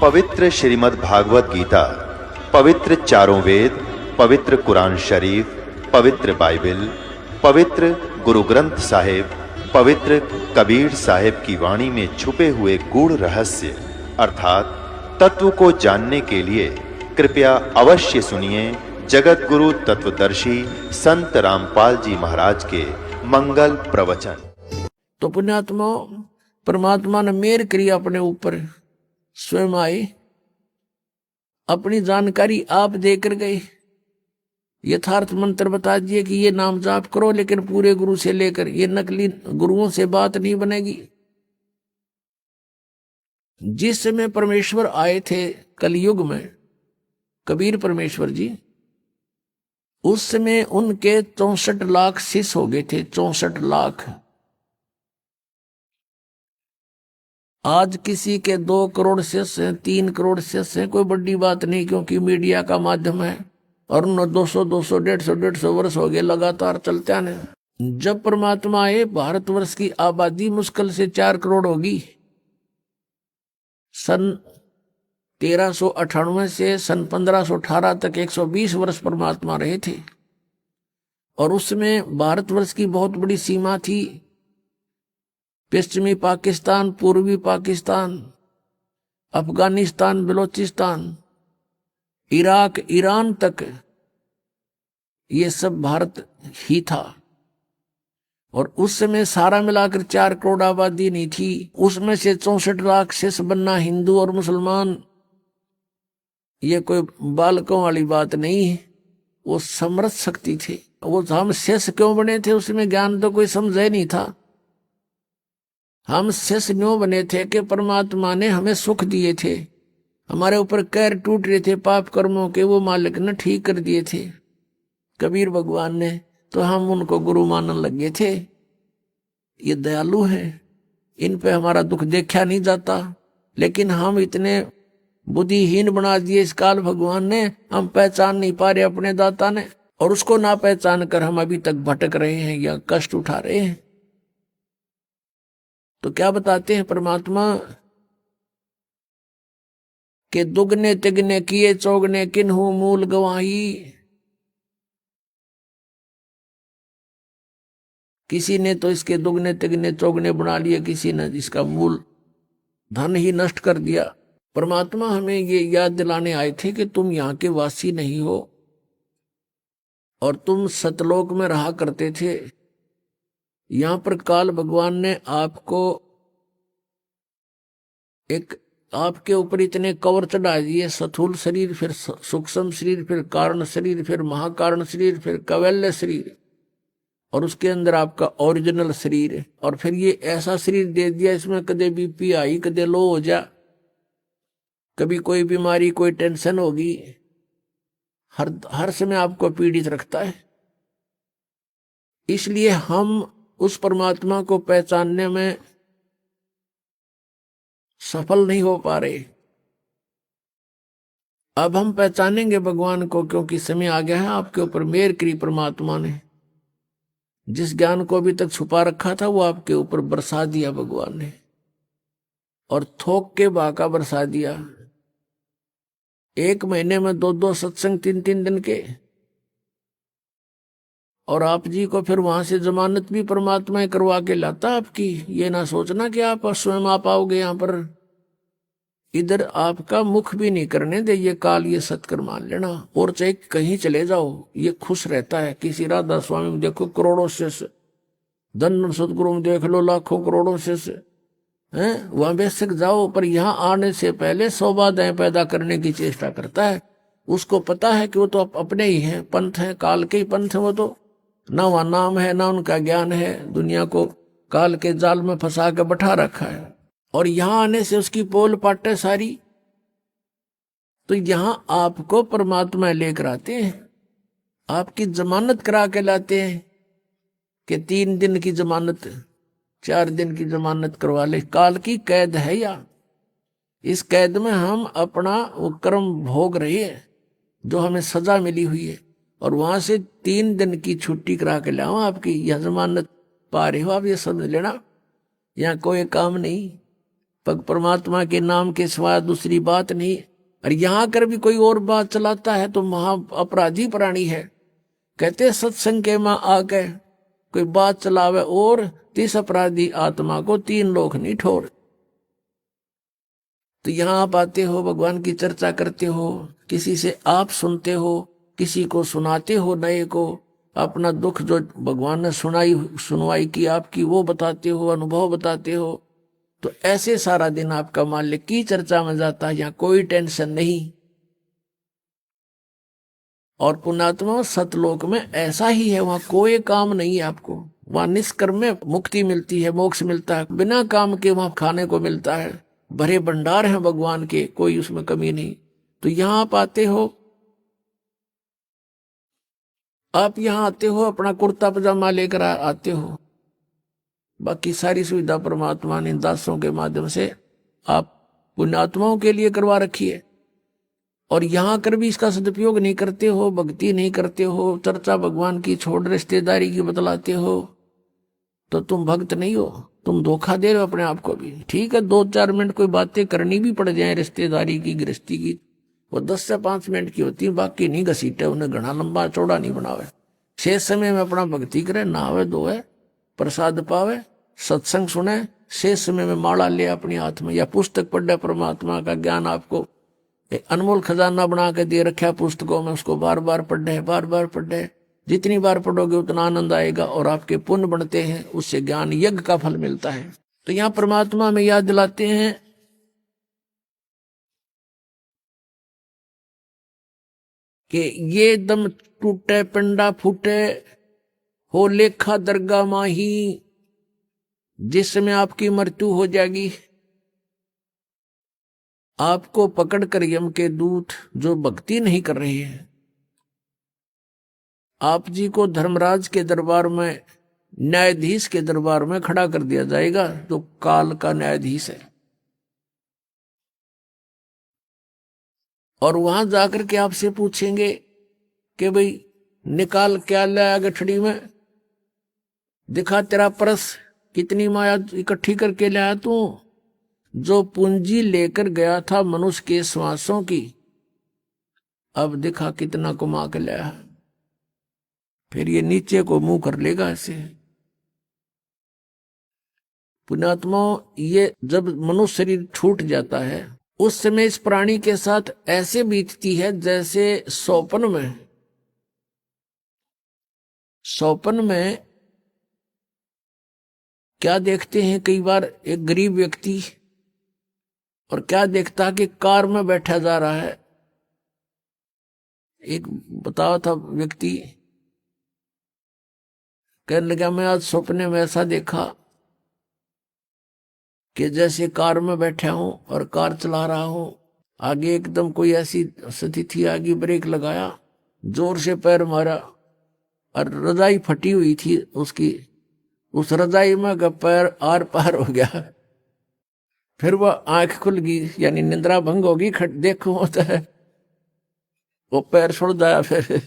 पवित्र श्रीमद् भागवत गीता, पवित्र चारों वेद, पवित्र कुरान शरीफ, पवित्र बाइबल, पवित्र गुरु ग्रंथ साहिब, पवित्र कबीर साहिब की वाणी में छुपे हुए गूढ़ रहस्य अर्थात तत्व को जानने के लिए कृपया अवश्य सुनिए जगत गुरु तत्वदर्शी संत रामपाल जी महाराज के मंगल प्रवचन। तो पुण्यात्मा परमात्मा ने मेहर करी अपने ऊपर, स्वयं आए, अपनी जानकारी आप देकर गए, यथार्थ मंत्र बता दिए कि ये नाम जाप करो, लेकिन पूरे गुरु से लेकर, ये नकली गुरुओं से बात नहीं बनेगी। जिस समय परमेश्वर आए थे कलयुग में, कबीर परमेश्वर जी, उस समय उनके 64 लाख शिष्य हो गए थे, 64 लाख। आज किसी के 2 करोड़ शिष्य हैं, 3 करोड़ शिष्य हैं, कोई बड़ी बात नहीं, क्योंकि मीडिया का माध्यम है। और 200 150 वर्ष हो गए लगातार चलते आने। जब परमात्मा आए, भारतवर्ष की आबादी मुश्किल से 4 करोड़ होगी। सन 1398 से सन 1518 तक 120 वर्ष परमात्मा रहे थे। और उसमें भारतवर्ष की बहुत बड़ी सीमा थी, पश्चिमी पाकिस्तान, पूर्वी पाकिस्तान, अफगानिस्तान, बलोचिस्तान, इराक, ईरान तक, ये सब भारत ही था। और उस समय सारा मिलाकर 4 करोड़ आबादी नहीं थी। उसमें से 64 लाख शिष्य बनना, हिंदू और मुसलमान, ये कोई बालकों वाली बात नहीं है। वो समर्थ शक्ति थे। वो हम शिष्य क्यों बने थे, उसमें ज्ञान तो कोई समझे नहीं था। हम शिष्य क्यों बने थे कि परमात्मा ने हमें सुख दिए थे, हमारे ऊपर कैर टूट रहे थे पाप कर्मों के, वो मालिक ने ठीक कर दिए थे, कबीर भगवान ने। तो हम उनको गुरु मानने लगे थे। ये दयालु हैं, इन पे हमारा दुख देखा नहीं जाता, लेकिन हम इतने बुद्धिहीन बना दिए इस काल भगवान ने, हम पहचान नहीं पा रहे अपने दाता ने। और उसको ना पहचान कर हम अभी तक भटक रहे हैं या कष्ट उठा रहे हैं। तो क्या बताते हैं परमात्मा के दुगने तिगने किए चौगने किन्हू मूल गवाही। किसी ने तो इसके दुगने तिगने चौगने बना लिए, किसी ने इसका मूल धन ही नष्ट कर दिया। परमात्मा हमें ये याद दिलाने आए थे कि तुम यहाँ के वासी नहीं हो, और तुम सतलोक में रहा करते थे। यहाँ पर काल भगवान ने आपको आपके ऊपर इतने कवर चढ़ा दिए, स्थूल शरीर, फिर सूक्ष्म शरीर, फिर कारण शरीर, फिर महाकारण शरीर, फिर कैवल्य शरीर, और उसके अंदर आपका ओरिजिनल शरीर है। और फिर ये ऐसा शरीर दे दिया, इसमें कदे बीपी आई, कदे लो हो जा, कभी कोई बीमारी, कोई टेंशन होगी, हर समय आपको पीड़ित रखता है। इसलिए हम उस परमात्मा को पहचानने में सफल नहीं हो पा रहे। अब हम पहचानेंगे भगवान को, क्योंकि समय आ गया है। आपके ऊपर मेहर करी परमात्मा ने, जिस ज्ञान को अभी तक छुपा रखा था वो आपके ऊपर बरसा दिया भगवान ने, और थोक के बाका बरसा दिया। 1 महीने में 2 सत्संग, 3 दिन के। और आप जी को फिर वहां से जमानत भी परमात्मा करवा के लाता आपकी। ये ना सोचना कि आप स्वयं आ पाओगे यहाँ पर, इधर आपका मुख भी नहीं करने दे ये काल, ये सत्कर मान लेना। और चाहे कहीं चले जाओ, ये खुश रहता है। किसी राधा स्वामी में देखो करोड़ों शिष्य, धन सदगुरु में देख लो लाखों करोड़ों शिष्य हैं, वहां बेशक जाओ, पर यहाँ आने से पहले 100 बाधाएं पैदा करने की चेष्टा करता है। उसको पता है कि वो तो अपने ही हैं, पंथ है, काल के ही पंथ है। वो तो ना वहां नाम है, ना उनका ज्ञान है, दुनिया को काल के जाल में फंसा के बैठा रखा है। और यहां आने से उसकी पोल पाटे सारी। तो यहां आपको परमात्मा लेकर आते हैं, आपकी जमानत करा के लाते हैं कि 3 दिन की जमानत, 4 दिन की जमानत करवा ले। काल की कैद है या इस कैद में हम अपना वो कर्म भोग रहे हैं जो हमें सजा मिली हुई है। और वहां से 3 दिन की छुट्टी करा के लाऊं आपकी, यह जमानत पा रहे हो आप, ये समझ लेना। यहाँ कोई काम नहीं, परमात्मा के नाम के सिवा दूसरी बात नहीं। और यहां कर भी कोई और बात चलाता है तो महा अपराधी प्राणी है। कहते सत्संग के मां आके कोई बात चलावे और तिस अपराधी आत्मा को 3 लोक नहीं ठोर। तो यहां आप आते हो, भगवान की चर्चा करते हो, किसी से आप सुनते हो, किसी को सुनाते हो, नए को अपना दुख जो भगवान ने सुनवाई की आपकी वो बताते हो, अनुभव बताते हो। तो ऐसे सारा दिन आपका मालिक की चर्चा में जाता है, यहाँ कोई टेंशन नहीं। और पुण्यात्मा सतलोक में ऐसा ही है, वहां कोई काम नहीं है आपको। वहां निष्कर्म में मुक्ति मिलती है, मोक्ष मिलता है, बिना काम के वहां खाने को मिलता है। भरे भंडार हैं भगवान के, कोई उसमें कमी नहीं। तो यहां आप आते हो, आप यहां आते हो अपना कुर्ता पजामा लेकर आते हो, बाकी सारी सुविधा परमात्मा ने दासों के माध्यम से आप पुण्यात्माओं के लिए करवा रखी है। और यहां कर भी इसका सदुपयोग नहीं करते हो, भक्ति नहीं करते हो, चर्चा भगवान की छोड़ रिश्तेदारी की बतलाते हो, तो तुम भक्त नहीं हो, तुम धोखा दे रहे हो अपने आप को भी। ठीक है, 2-4 मिनट कोई बातें करनी भी पड़ जाए रिश्तेदारी की, गृहस्थी की, वो 10 से 5 मिनट की होती है, बाकी नहीं घसीटे, उन्हें घना लंबा चौड़ा नहीं बनावे। शेष समय में अपना भक्ति करे, नहावे धोवे, प्रसाद पावे, सत्संग सुने, शेष समय में माला ले अपनी हाथ में, या पुस्तक पढ़े, परमात्मा का ज्ञान आपको एक अनमोल खजाना बना के दे रखा पुस्तकों में, उसको बार बार पढ़े, बार बार पढ़े। जितनी बार पढ़ोगे उतना आनंद आएगा और आपके पुण्य बढ़ते हैं, उससे ज्ञान यज्ञ का फल मिलता है। तो यहाँ परमात्मा में याद दिलाते हैं कि ये दम टूटे पिंडा फूटे हो लेखा दरगाह माही, जिसमें आपकी मृत्यु हो जाएगी, आपको पकड़कर यम के दूत जो भक्ति नहीं कर रहे हैं, आप जी को धर्मराज के दरबार में, न्यायाधीश के दरबार में खड़ा कर दिया जाएगा, जो काल का न्यायाधीश है। और वहां जाकर के आपसे पूछेंगे कि भाई निकाल क्या लाया गठड़ी में, दिखा तेरा परस, कितनी माया इकट्ठी करके लाया तू। जो पूंजी लेकर गया था मनुष्य के श्वासों की, अब दिखा कितना कमा के लाया। फिर ये नीचे को मुंह कर लेगा ऐसे। पुण्यात्मा, ये जब मनुष्य शरीर छूट जाता है उस समय इस प्राणी के साथ ऐसे बीतती है जैसे सौपन में क्या देखते हैं कई बार, एक गरीब व्यक्ति और क्या देखता कि कार में बैठा जा रहा है। एक बताया था व्यक्ति, कहने लगा मैं आज सपने में ऐसा देखा कि जैसे कार में बैठा हूं और कार चला रहा हूं, आगे एकदम कोई ऐसी स्थिति थी, आगे ब्रेक लगाया, जोर से पैर मारा और रजाई फटी हुई थी उसकी, उस रजाई में का पैर आर पार हो गया। फिर वह आंख खुल गई, यानी निंद्रा भंग होगी, देखो होता है, वो पैर छोड़ जाया। फिर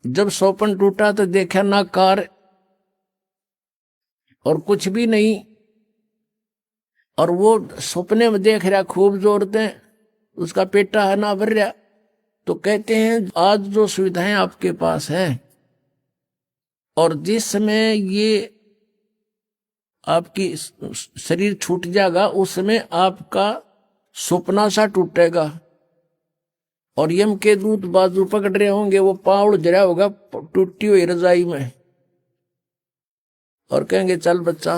जब सौपन टूटा तो देखा ना कार और कुछ भी नहीं, और वो सपने में देख रहा खूब जोर से, उसका पेटा है ना भर रहा। तो कहते हैं आज जो सुविधाएं आपके पास है, और जिस समय ये आपकी शरीर छूट जाएगा उस समय आपका सपना सा टूटेगा, और यम के दूत बाजू पकड़ रहे होंगे, वो पाँव जरा होगा टूटी हुई रजाई में, और कहेंगे चल बच्चा।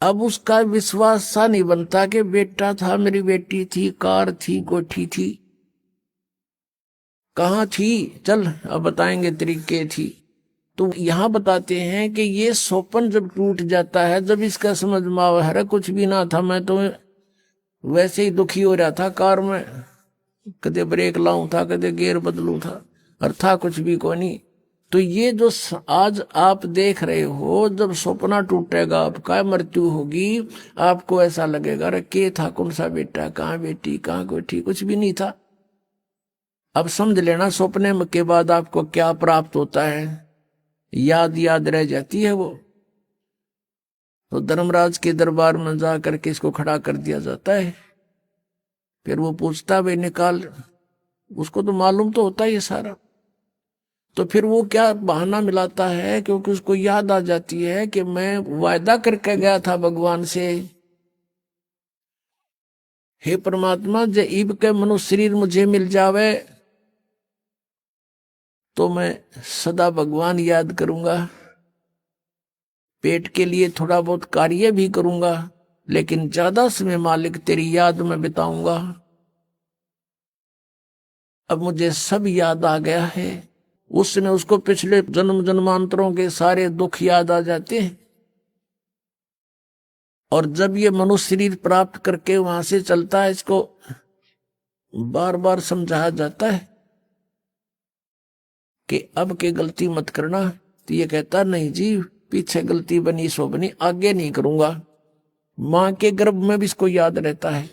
अब उसका विश्वास सा नहीं बनता कि बेटा था, मेरी बेटी थी, कार थी, कोठी थी, कहाँ थी, चल अब बताएंगे तरीके थी। तो यहां बताते हैं कि ये सौपन जब टूट जाता है, जब इसका समझ में आवा है कुछ भी ना था, मैं तो वैसे ही दुखी हो रहा था कार में, कदे ब्रेक लाऊं था, कदे गियर बदलूं था, और था कुछ भी को नहीं। तो ये जो आज आप देख रहे हो, जब सपना टूटेगा, आपका मृत्यु होगी, आपको ऐसा लगेगा अरे के था, कौन सा बेटा, कहाँ बेटी, कहाँ कोठी, कुछ भी नहीं था। अब समझ लेना सपने के बाद आपको क्या प्राप्त होता है, याद रह जाती है वो। तो धर्मराज के दरबार में जा करके इसको खड़ा कर दिया जाता है। फिर वो पूछता भाई निकाल, उसको तो मालूम तो होता है ये सारा। तो फिर वो क्या बहाना मिलाता है, क्योंकि उसको याद आ जाती है कि मैं वायदा करके गया था भगवान से, हे परमात्मा जब के मनुष्य शरीर मुझे मिल जावे तो मैं सदा भगवान याद करूंगा, पेट के लिए थोड़ा बहुत कार्य भी करूंगा, लेकिन ज्यादा समय मालिक तेरी याद में बिताऊंगा। अब मुझे सब याद आ गया है। उसने उसको पिछले जन्म जन्मांतरों के सारे दुख याद आ जाते हैं, और जब ये मनुष्य शरीर प्राप्त करके वहां से चलता है, इसको बार बार समझाया जाता है कि अब के गलती मत करना। तो ये कहता नहीं जी, पीछे गलती बनी सो बनी, आगे नहीं करूंगा। मां के गर्भ में भी इसको याद रहता है।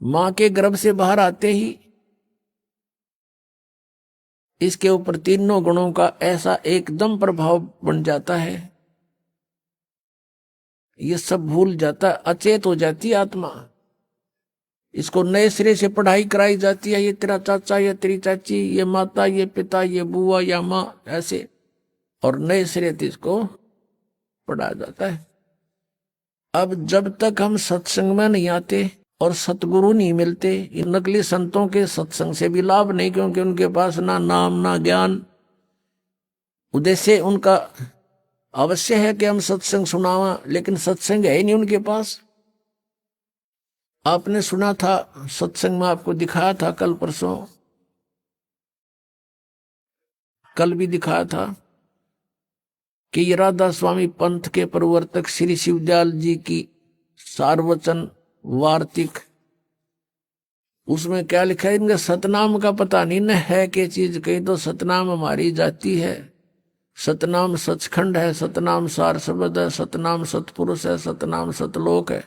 मां के गर्भ से बाहर आते ही इसके ऊपर तीनों गुणों का ऐसा एकदम प्रभाव बन जाता है, ये सब भूल जाता है, अचेत हो जाती है आत्मा। इसको नए सिरे से पढ़ाई कराई जाती है, ये तेरा चाचा, ये तेरी चाची, ये माता, ये पिता, ये बुआ या माँ, ऐसे, और नए सिरे से इसको पढ़ाया जाता है। अब जब तक हम सत्संग में नहीं आते और सतगुरु नहीं मिलते, इन नकली संतों के सत्संग से भी लाभ नहीं, क्योंकि उनके पास ना नाम ना ज्ञान। उद्देश्य उनका अवश्य है कि हम सत्संग सुनावा, लेकिन सत्संग है ही नहीं उनके पास। आपने सुना था सत्संग में, आपको दिखाया था कल परसों, कल भी दिखाया था कि ये राधा स्वामी पंथ के प्रवर्तक श्री शिवदयाल जी की सार्वचन वार्तिक, उसमें क्या लिखा है, इनका सतनाम का पता नहीं न है कि चीज कही तो सतनाम हमारी जाति है, सतनाम सचखंड है, सतनाम सार शब्द है, सतनाम सतपुरुष है, सतनाम सतलोक है,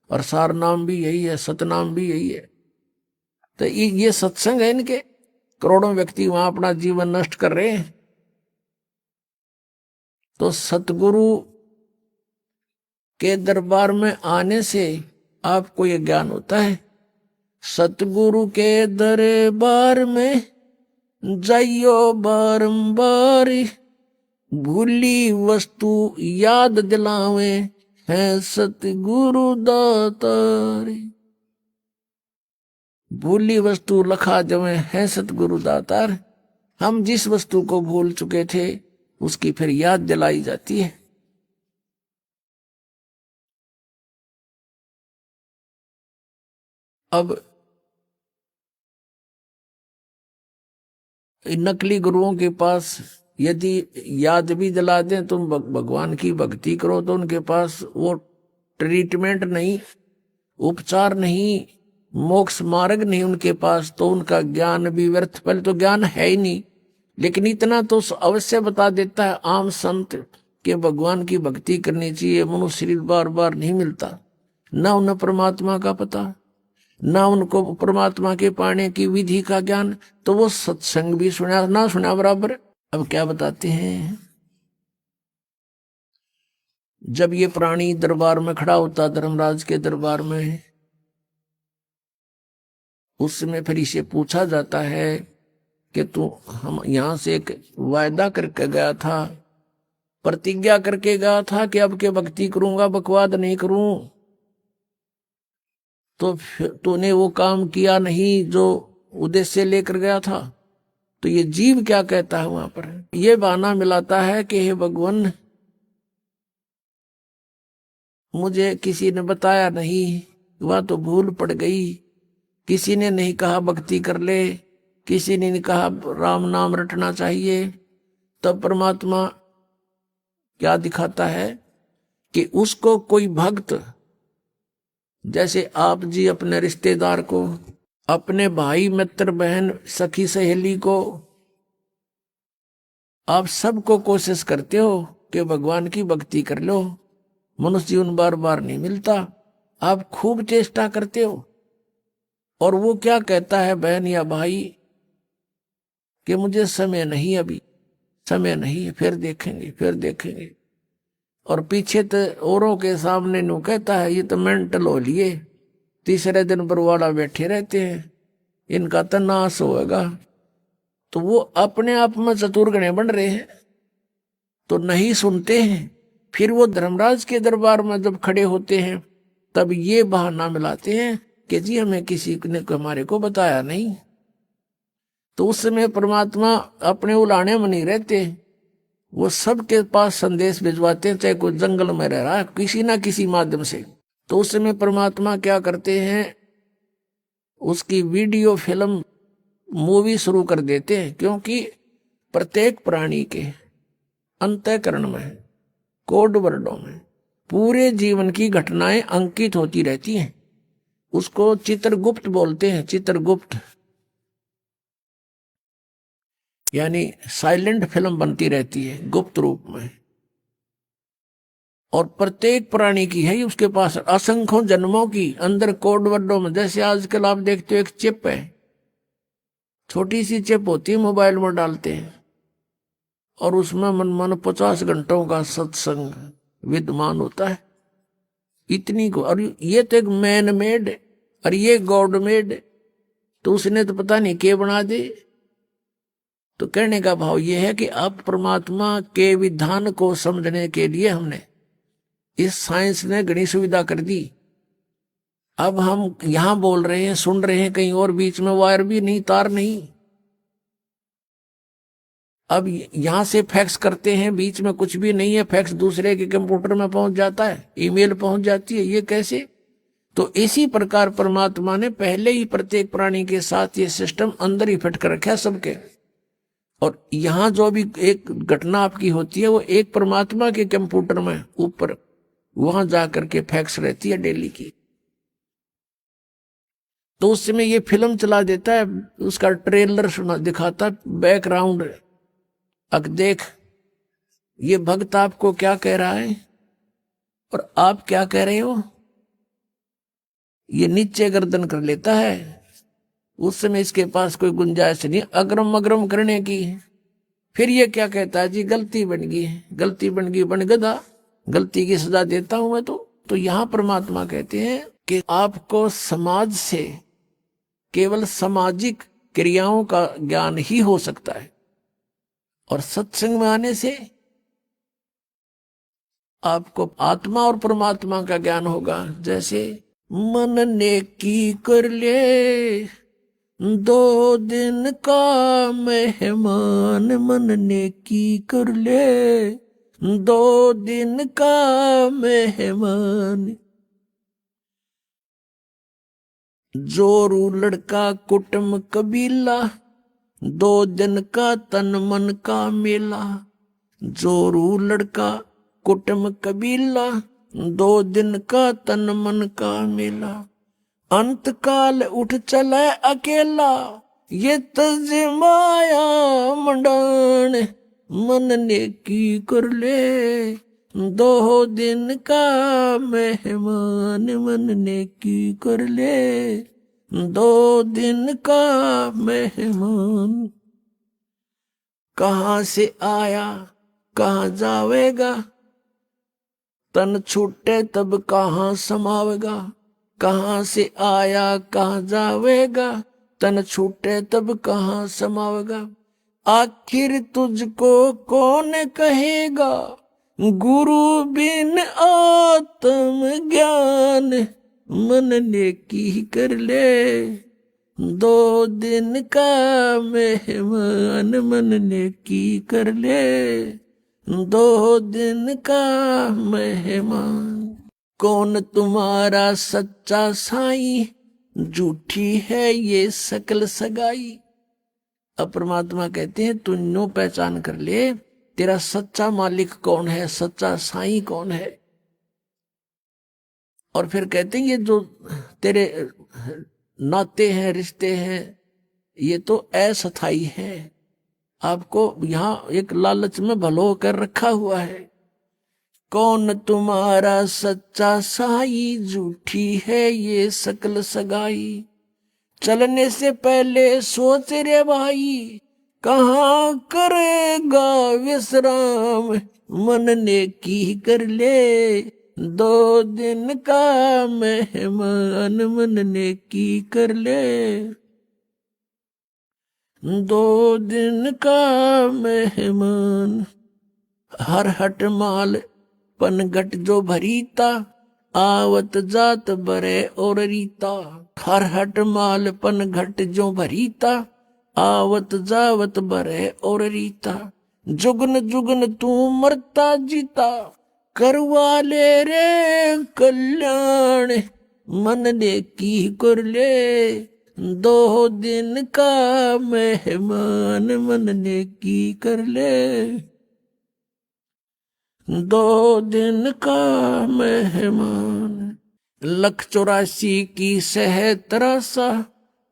और सार नाम भी यही है, सतनाम भी यही है। तो ये सत्संग है इनके। करोड़ों व्यक्ति वहां अपना जीवन नष्ट कर रहे हैं। तो सतगुरु के दरबार में आने से आपको ये ज्ञान होता है। सतगुरु के दरबार में जाइयो बारंबार, भूली वस्तु याद दिलावे है सतगुरु दातारी। भूली वस्तु लखा जमे है सतगुरु दातार। हम जिस वस्तु को भूल चुके थे उसकी फिर याद दिलाई जाती है। अब नकली गुरुओं के पास यदि याद भी दिला दें, तुम भगवान की भक्ति करो, तो उनके पास वो ट्रीटमेंट नहीं, उपचार नहीं, मोक्ष मार्ग नहीं उनके पास, तो उनका ज्ञान भी व्यर्थ। पहले तो ज्ञान है ही नहीं, लेकिन इतना तो अवश्य बता देता है आम संत के भगवान की भक्ति करनी चाहिए। मनुष्य शरीर बार बार नहीं मिलता, ना उन्हें परमात्मा का पता, ना उनको परमात्मा के पाने की विधि का ज्ञान, तो वो सत्संग भी सुना ना सुना बराबर। अब क्या बताते हैं, जब ये प्राणी दरबार में खड़ा होता, धर्मराज के दरबार में, उस समय फिर इसे पूछा जाता है कि तू हम यहां से एक वायदा करके गया था, प्रतिज्ञा करके गया था कि अब के भक्ति करूंगा, बकवाद नहीं करूं, तो तूने वो काम किया नहीं जो उद्देश्य लेकर गया था। तो ये जीव क्या कहता है वहां पर, ये बहाना मिलाता है कि हे भगवान, मुझे किसी ने बताया नहीं, वह तो भूल पड़ गई, किसी ने नहीं कहा भक्ति कर ले, किसी ने नहीं कहा राम नाम रटना चाहिए। तब परमात्मा क्या दिखाता है कि उसको कोई भक्त, जैसे आप जी अपने रिश्तेदार को, अपने भाई मित्र बहन सखी सहेली को, आप सबको कोशिश करते हो कि भगवान की भक्ति कर लो। मनुष्य जीवन बार बार नहीं मिलता, आप खूब चेष्टा करते हो, और वो क्या कहता है बहन या भाई कि मुझे समय नहीं, अभी समय नहीं है, फिर देखेंगे फिर देखेंगे। और पीछे तो औरों के सामने नु कहता है ये तो मेंटल हो लिए, तीसरे दिन बरवाड़ा बैठे रहते हैं, इनका तो नाश होगा। तो वो अपने आप में चतुर्गणे बन रहे हैं तो नहीं सुनते हैं। फिर वो धर्मराज के दरबार में जब खड़े होते हैं तब ये बहाना मिलाते हैं कि जी हमें किसी ने हमारे को बताया नहीं। तो उस समय परमात्मा अपने उलाने में नहीं रहते, वो सबके पास संदेश भिजवाते हैं, चाहे कोई जंगल में रह रहा है किसी ना किसी माध्यम से। तो उस समय परमात्मा क्या करते हैं, उसकी वीडियो फिल्म मूवी शुरू कर देते हैं, क्योंकि प्रत्येक प्राणी के अंतःकरण में, कोड वर्डों में पूरे जीवन की घटनाएं अंकित होती रहती हैं। उसको चित्रगुप्त बोलते हैं, चित्रगुप्त, यानी साइलेंट फिल्म बनती रहती है गुप्त रूप में। और प्रत्येक प्राणी की है उसके पास असंख्यों जन्मों की अंदर कोड वर्डों में। जैसे आजकल आप देखते हो एक चिप है, छोटी सी चिप होती है, मोबाइल में डालते हैं और उसमें मन 50 घंटों का सत्संग विद्यमान होता है। इतनी को, और ये तो एक मैन मेड और ये गॉड मेड, तो उसने तो पता नहीं क्या बना दे। तो कहने का भाव ये है कि अब परमात्मा के विधान को समझने के लिए हमने इस साइंस ने घनी सुविधा कर दी। अब हम यहां बोल रहे हैं, सुन रहे हैं, कहीं और बीच में वायर भी नहीं, तार नहीं। अब यहां से फैक्स करते हैं, बीच में कुछ भी नहीं है, फैक्स दूसरे के कंप्यूटर में पहुंच जाता है, ईमेल पहुंच जाती है। ये कैसे? तो इसी प्रकार परमात्मा ने पहले ही प्रत्येक प्राणी के साथ ये सिस्टम अंदर ही फिट कर रखा है सबके। और यहां जो भी एक घटना आपकी होती है वो एक परमात्मा के कंप्यूटर में ऊपर वहां जाकर के फैक्स रहती है डेली की। तो उस समय ये फिल्म चला देता है, उसका ट्रेलर सुना दिखाता, बैकग्राउंड, अब देख ये भक्त आपको क्या कह रहा है और आप क्या कह रहे हो। ये नीचे गर्दन कर लेता है। उस समय इसके पास कोई गुंजाइश नहीं अग्रम अग्रम करने की। फिर ये क्या कहता है, जी गलती बन गई, गलती बन गई, बन गधा, गलती की सजा देता हूं मैं। तो यहां परमात्मा कहते हैं कि आपको समाज से केवल सामाजिक क्रियाओं का ज्ञान ही हो सकता है, और सत्संग में आने से आपको आत्मा और परमात्मा का ज्ञान होगा। जैसे मन ने की कर ले 2 दिन का मेहमान, मन ने की कर ले 2 दिन का मेहमान। जोरू लड़का कुटुंब कबीला, 2 दिन का तन मन का मेला। जोरू लड़का कुटुंब कबीला, 2 दिन का तन मन का मेला। अंत काल उठ चले अकेला, ये तजमाया मंडान। मन ने की कर ले 2 दिन का मेहमान, मन ने की कर ले 2 दिन का मेहमान। कहां से आया कहां जावेगा, तन छूटे तब कहां समावेगा। कहां से आया कहां जावेगा, तन छूटे तब कहां समावेगा। आखिर तुझको कौन कहेगा, गुरु बिन आत्म ज्ञान। मन ने की कर ले 2 दिन का मेहमान, मन ने की कर ले 2 दिन का मेहमान। कौन तुम्हारा सच्चा साईं, झूठी है ये सकल सगाई। अब परमात्मा कहते हैं तू नो पहचान कर ले तेरा सच्चा मालिक कौन है, सच्चा साईं कौन है। और फिर कहते हैं ये जो तेरे नाते हैं, रिश्ते हैं, ये तो अस्थाई है। आपको यहां एक लालच में भलो कर रखा हुआ है। कौन तुम्हारा सच्चा साई, झूठी है ये सकल सगाई। चलने से पहले सोच रे भाई, कहाँ करेगा विश्राम, मन ने की कर ले, 2 दिन का मेहमान मन ने की कर ले, 2 दिन का मेहमान। हर हट माल पनघट जो भरीता, आवत जात बरे और रीता। हर हट माल पनघट जो भरीता, आवत जावत बरे और रीता। जुगन जुगन तू मरता जीता, करवा ले रे कल्याण, मन ने की कर ले, 2 दिन का मेहमान मन ने की कर ले, 2 दिन का मेहमान। 184 की सह तरासा,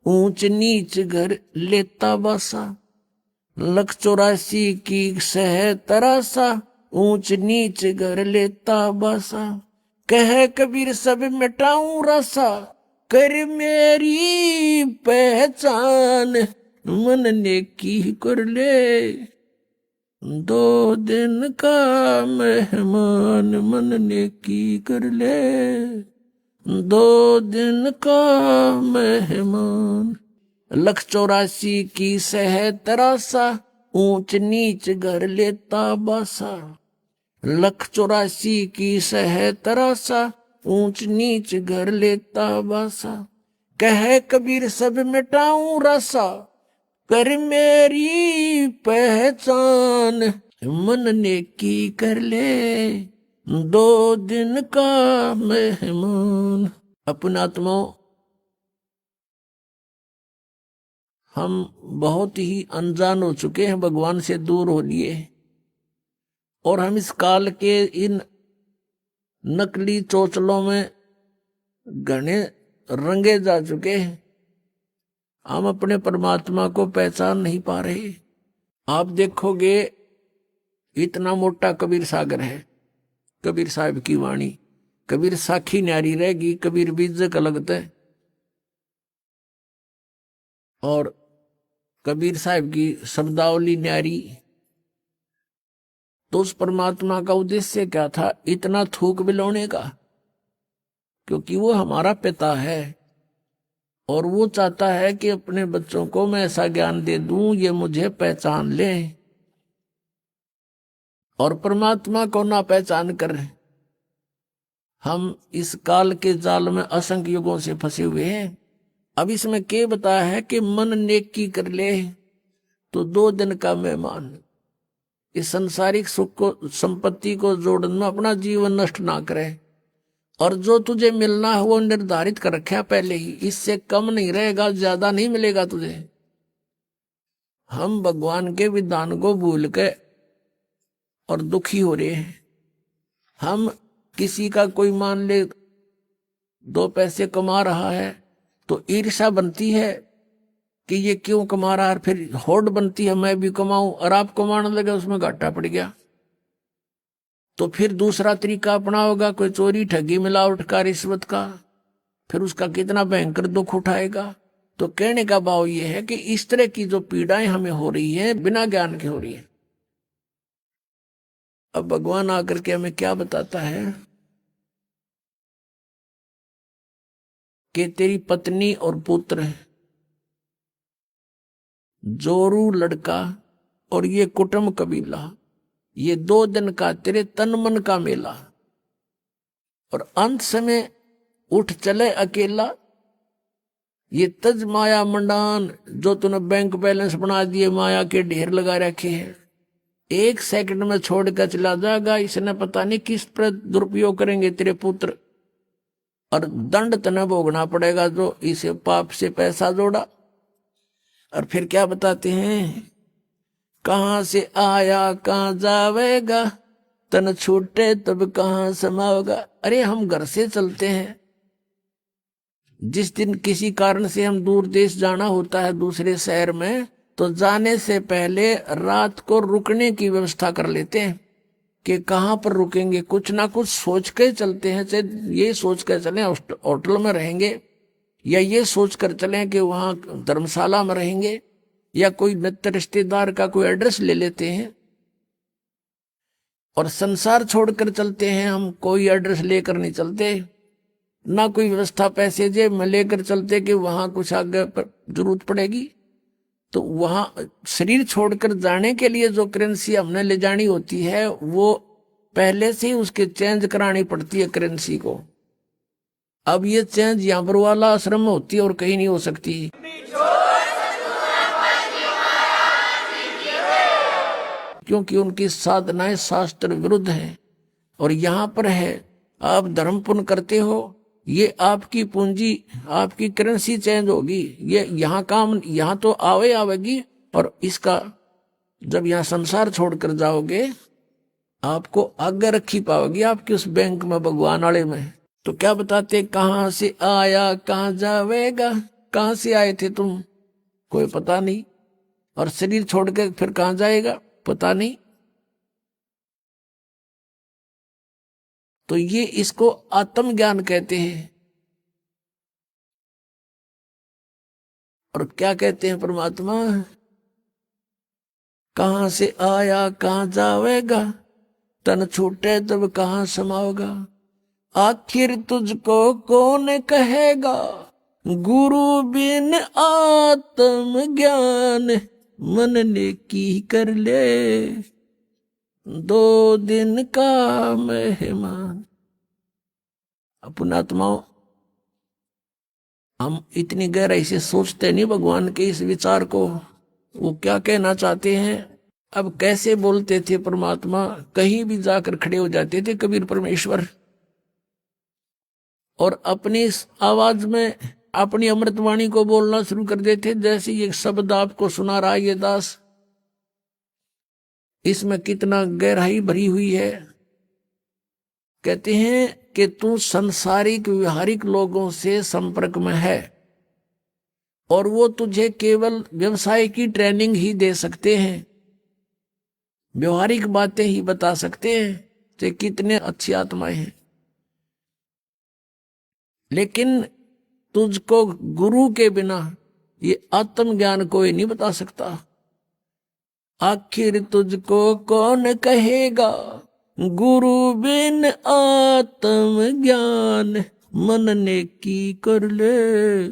ऊंच नीच घर लेता बासा। 184 की सह तरासा, ऊंच नीच घर लेता बासा। कह कबीर सब मिटाऊं रासा, कर मेरी पहचान, मन ने की कर ले, 2 दिन का मेहमान मन ने की कर ले, 2 दिन का मेहमान। 184 की सह तरासा, ऊंच नीच घर लेता बासा। 184 की सह तरासा, ऊंच नीच घर लेता बासा। कह कबीर सब मिटाऊं रासा, कर मेरी पहचान, मन ने की कर ले, 2 दिन का मेहमान। अपना आत्माओं, हम बहुत ही अनजान हो चुके हैं, भगवान से दूर हो लिए, और हम इस काल के इन नकली चोचलों में घने रंगे जा चुके हैं। हम अपने परमात्मा को पहचान नहीं पा रहे। आप देखोगे इतना मोटा कबीर सागर है, कबीर साहब की वाणी, कबीर साखी न्यारी रहेगी, कबीर बीजक लगता है, और कबीर साहब की शब्दावली न्यारी। तो उस परमात्मा का उद्देश्य क्या था इतना थूक बिलोने का? क्योंकि वो हमारा पिता है और वो चाहता है कि अपने बच्चों को मैं ऐसा ज्ञान दे दूं ये मुझे पहचान ले, और परमात्मा को ना पहचान कर हम इस काल के जाल में असंख्य युगों से फंसे हुए हैं। अब इसमें क्या बताया है कि मन नेकी कर ले तो 2 दिन का मेहमान। इस संसारिक सुख को, संपत्ति को जोड़ना, अपना जीवन नष्ट ना करे, और जो तुझे मिलना है वो निर्धारित कर रखा पहले ही, इससे कम नहीं रहेगा, ज्यादा नहीं मिलेगा तुझे। हम भगवान के विधान को भूल के और दुखी हो रहे हैं। हम किसी का कोई मान ले 2 पैसे कमा रहा है तो ईर्ष्या बनती है कि ये क्यों कमा रहा है, फिर होड़ बनती है मैं भी कमाऊं, और आप कमाने लगे उसमें घाटा पड़ गया तो फिर दूसरा तरीका अपना होगा, कोई चोरी ठगी मिलावट का, रिश्वत का, फिर उसका कितना भयंकर दुख उठाएगा। तो कहने का भाव ये है कि इस तरह की जो पीड़ाएं हमें हो रही है बिना ज्ञान के हो रही है। अब भगवान आकर के हमें क्या बताता है कि तेरी पत्नी और पुत्र, जोरू लड़का और ये कुटुंब कबीला, ये 2 दिन का तेरे तन मन का मेला, और अंत समय उठ चले अकेला। ये तज माया मंडान जो तूने बैंक बैलेंस बना दिए, माया के ढेर लगा रखे हैं, 1 सेकंड में छोड़ कर चला जाएगा। इसने पता नहीं किस पर दुरुपयोग करेंगे तेरे पुत्र, और दंड तने भोगना पड़ेगा जो इसे पाप से पैसा जोड़ा। और फिर क्या बताते हैं, कहां से आया कहां जावेगा, तन छूटे तब कहां समावेगा। अरे हम घर से चलते हैं, जिस दिन किसी कारण से हम दूर देश जाना होता है दूसरे शहर में, तो जाने से पहले रात को रुकने की व्यवस्था कर लेते हैं कि कहाँ पर रुकेंगे, कुछ ना कुछ सोच के चलते हैं। चाहे ये सोच कर चलें होटल में रहेंगे, या ये सोच कर चलें कि वहाँ धर्मशाला में रहेंगे, या कोई मित्र रिश्तेदार का कोई एड्रेस ले लेते हैं और संसार छोड़कर चलते हैं। हम कोई एड्रेस लेकर नहीं चलते, ना कोई व्यवस्था पैसे जेब में लेकर चलते कि वहां कुछ आगे पर जरूरत पड़ेगी। तो वहां शरीर छोड़कर जाने के लिए जो करेंसी हमने ले जानी होती है वो पहले से ही उसके चेंज करानी पड़ती है करेंसी को। अब ये चेंज यहाँ पर वाला आश्रम में होती है और कहीं नहीं हो सकती, क्योंकि उनकी साधनाएं शास्त्र विरुद्ध हैं। और यहाँ पर है आप धर्म पुण्य करते हो, ये आपकी पूंजी, आपकी करेंसी चेंज होगी, ये यहाँ काम यहाँ तो आवेगी। और इसका जब यहाँ संसार छोड़कर जाओगे आपको आगे रखी पाओगी आपकी उस बैंक में, भगवान वाले में। तो क्या बताते, कहाँ से आया कहाँ जावेगा, कहाँ से आए थे तुम कोई पता नहीं, और शरीर छोड़ के फिर कहाँ जाएगा पता नहीं। तो ये इसको आत्मज्ञान कहते हैं। और क्या कहते हैं परमात्मा, कहां से आया कहां जावेगा, तन छूटे तब कहां समाओगा। आखिर तुझको कौन कहेगा, गुरु बिन आत्म ज्ञान, मन ने की कर ले 2 दिन का मेहमान। पुण्यात्माओं, हम इतनी गहराई से सोचते नहीं भगवान के इस विचार को, वो क्या कहना चाहते हैं। अब कैसे बोलते थे परमात्मा, कहीं भी जाकर खड़े हो जाते थे कबीर परमेश्वर, और अपनी आवाज में अपनी अमृतवाणी को बोलना शुरू कर देते। जैसे ये शब्द आपको सुना रहा है ये दास, इसमें कितना गहराई भरी हुई है। कहते हैं कि तू संसारिक व्यवहारिक लोगों से संपर्क में है और वो तुझे केवल व्यवसाय की ट्रेनिंग ही दे सकते हैं, व्यवहारिक बातें ही बता सकते हैं कि कितने अच्छी आत्माएं हैं। लेकिन तुझको गुरु के बिना ये आत्मज्ञान कोई नहीं बता सकता। आखिर तुझको कौन कहेगा, गुरु बिन आत्म ज्ञान, मन ने की कर ले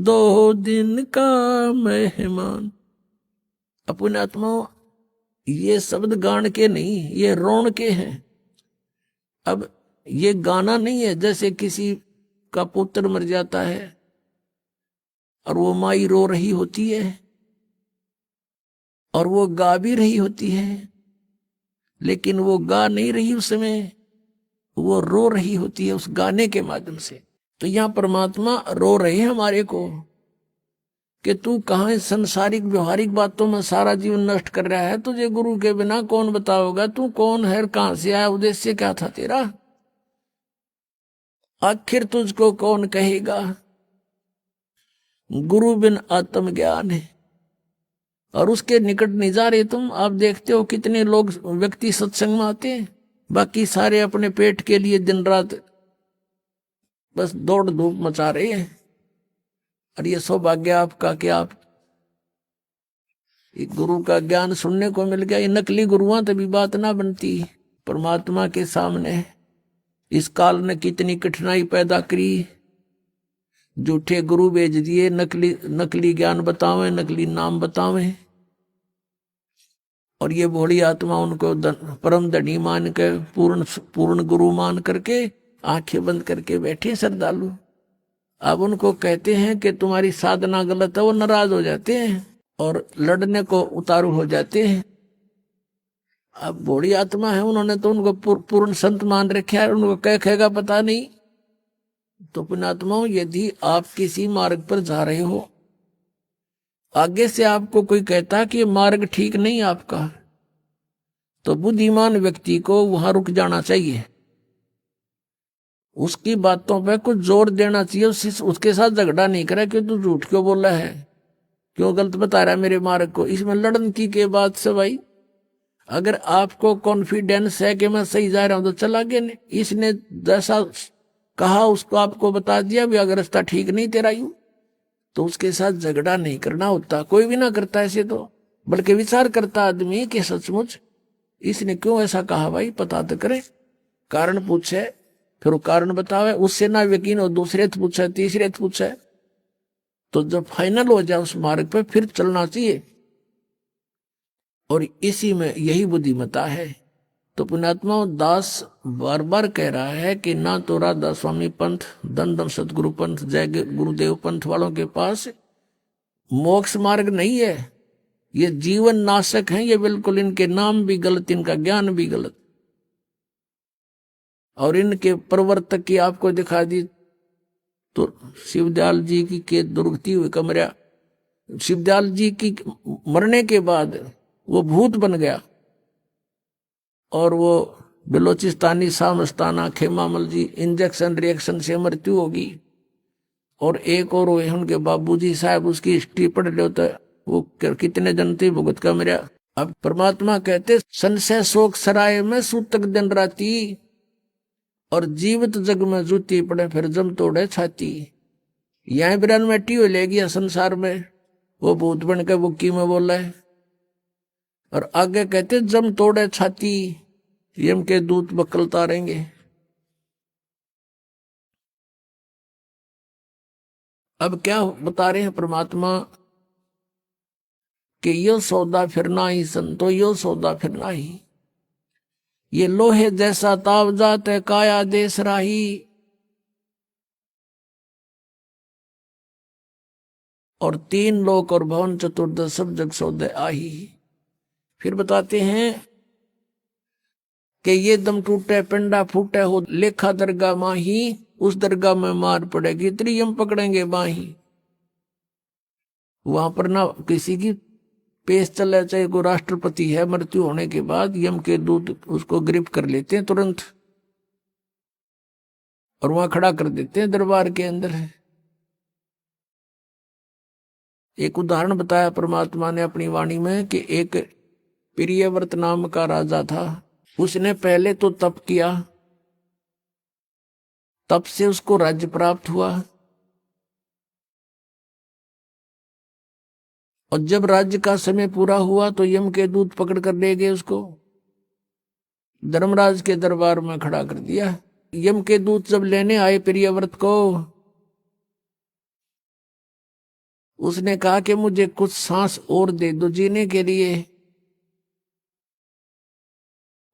2 दिन का मेहमान। अपने आत्माओं, ये शब्द गान के नहीं, ये रोण के हैं। अब ये गाना नहीं है, जैसे किसी का पुत्र मर जाता है और वो माई रो रही होती है और वो गा भी रही होती है, लेकिन वो गा नहीं रही उस समय, वो रो रही होती है उस गाने के माध्यम से। तो यहाँ परमात्मा रो रहे हैं हमारे को कि तू कहाँ संसारिक व्यवहारिक बातों में सारा जीवन नष्ट कर रहा है, तुझे गुरु के बिना कौन बताओगा, तू कौन है, कहां से आया, उद्देश्य क्या था तेरा। आखिर तुझको कौन कहेगा, गुरु बिन आत्म ज्ञान है। और उसके निकट नहीं जा रहे तुम। आप देखते हो कितने लोग व्यक्ति सत्संग में आते हैं, बाकी सारे अपने पेट के लिए दिन रात बस दौड़ धूप मचा रहे हैं। और ये सौभाग्य आपका कि आप गुरु का ज्ञान सुनने को मिल गया। ये नकली गुरुआं तभी बात ना बनती परमात्मा के सामने। इस काल ने कितनी कठिनाई पैदा करी, झूठे गुरु भेज दिए, नकली ज्ञान बतावें, नकली नाम बतावें, और ये भोली आत्मा उनको परम धनी मान के पूर्ण गुरु मान करके आंखें बंद करके बैठे श्रद्धालु। अब उनको कहते हैं कि तुम्हारी साधना गलत है, वो नाराज हो जाते हैं और लड़ने को उतारू हो जाते हैं। अब भोली आत्मा है, उन्होंने तो उनको पूर्ण संत मान रखे है, उनको क्या कहेगा पता नहीं। तो पुण्यात्माओं, यदि आप किसी मार्ग पर जा रहे हो, आगे से आपको कोई कहता कि ये मार्ग ठीक नहीं आपका, तो बुद्धिमान व्यक्ति को वहां रुक जाना चाहिए, उसकी बातों पे कुछ जोर देना चाहिए, उसके साथ झगड़ा नहीं करा कि तू झूठ क्यों बोला है, क्यों गलत बता रहा है मेरे मार्ग को। इसमें लड़न की के बाद से भाई, अगर आपको कॉन्फिडेंस है कि मैं सही जा रहा हूं तो चला गया, इसने जैसा कहा उसको आपको बता दिया भी अगर रास्ता ठीक नहीं तेरा यूं, तो उसके साथ झगड़ा नहीं करना होता, कोई भी ना करता ऐसे तो, बल्कि विचार करता आदमी कि सचमुच इसने क्यों ऐसा कहा, भाई पता तो करे, कारण पूछे, फिर वो कारण बतावे, उससे ना यकीन हो दूसरे से पूछे, तीसरे से पूछे, तो जब फाइनल हो जाए उस मार्ग पे फिर चलना चाहिए। और इसी में यही बुद्धिमता है। तो पुण्यात्मा दास बार बार कह रहा है कि ना तो राधा स्वामी पंथ, दंडम सतगुरु पंथ, जय गुरुदेव पंथ वालों के पास मोक्ष मार्ग नहीं है, ये जीवन नाशक है, ये बिल्कुल इनके नाम भी गलत, इनका ज्ञान भी गलत। और इनके प्रवर्तक की आपको दिखा दी तो शिवदयाल जी की के दुर्गति हुई कमरा, शिवदयाल जी की मरने के बाद वो भूत बन गया, और वो बिलोचिस्तानी सामस्ताना खेमामल जी इंजेक्शन रिएक्शन से मृत्यु होगी। और एक और हुए उनके बाबूजी साहब, उसकी हिस्ट्री पढ़ लो तो वो कितने जन थे भुगत का मेरा। अब परमात्मा कहते संशय शोक सराय में सूतक दिन राती, और जीवित जग में जूती पड़े फिर जम तोड़े छाती। यह बिरान मैटी हो ले गया संसार में, वो भूत बन के बुक्की में बोला है। और आगे कहते जम तोड़े छाती, यम के दूत बकल तारेंगे। अब क्या बता रहे हैं परमात्मा कि यो सौदा फिरना ही संतो, यो सौदा फिरना ही, ये लोहे जैसा ताव जात है काया देश राही। और तीन लोक और भवन चतुर्दश सब जग सौदे आही। फिर बताते हैं कि ये दम टूटे पिंडा फूटे हो लेखा दरगाह माही, उस दरगाह में मार पड़ेगी त्रियम पकड़ेंगे बाही। वहां पर ना किसी की पेश चले, चाहे कोई राष्ट्रपति है, मृत्यु होने के बाद यम के दूत उसको गिरफ्त कर लेते हैं तुरंत, और वहां खड़ा कर देते हैं दरबार के अंदर। एक उदाहरण बताया परमात्मा ने अपनी वाणी में कि एक प्रियव्रत नाम का राजा था, उसने पहले तो तप किया, तप से उसको राज्य प्राप्त हुआ, और जब राज्य का समय पूरा हुआ तो यम के दूत पकड़ कर ले गए उसको, धर्मराज के दरबार में खड़ा कर दिया। यम के दूत जब लेने आए प्रियव्रत को, उसने कहा कि मुझे कुछ सांस और दे दो जीने के लिए।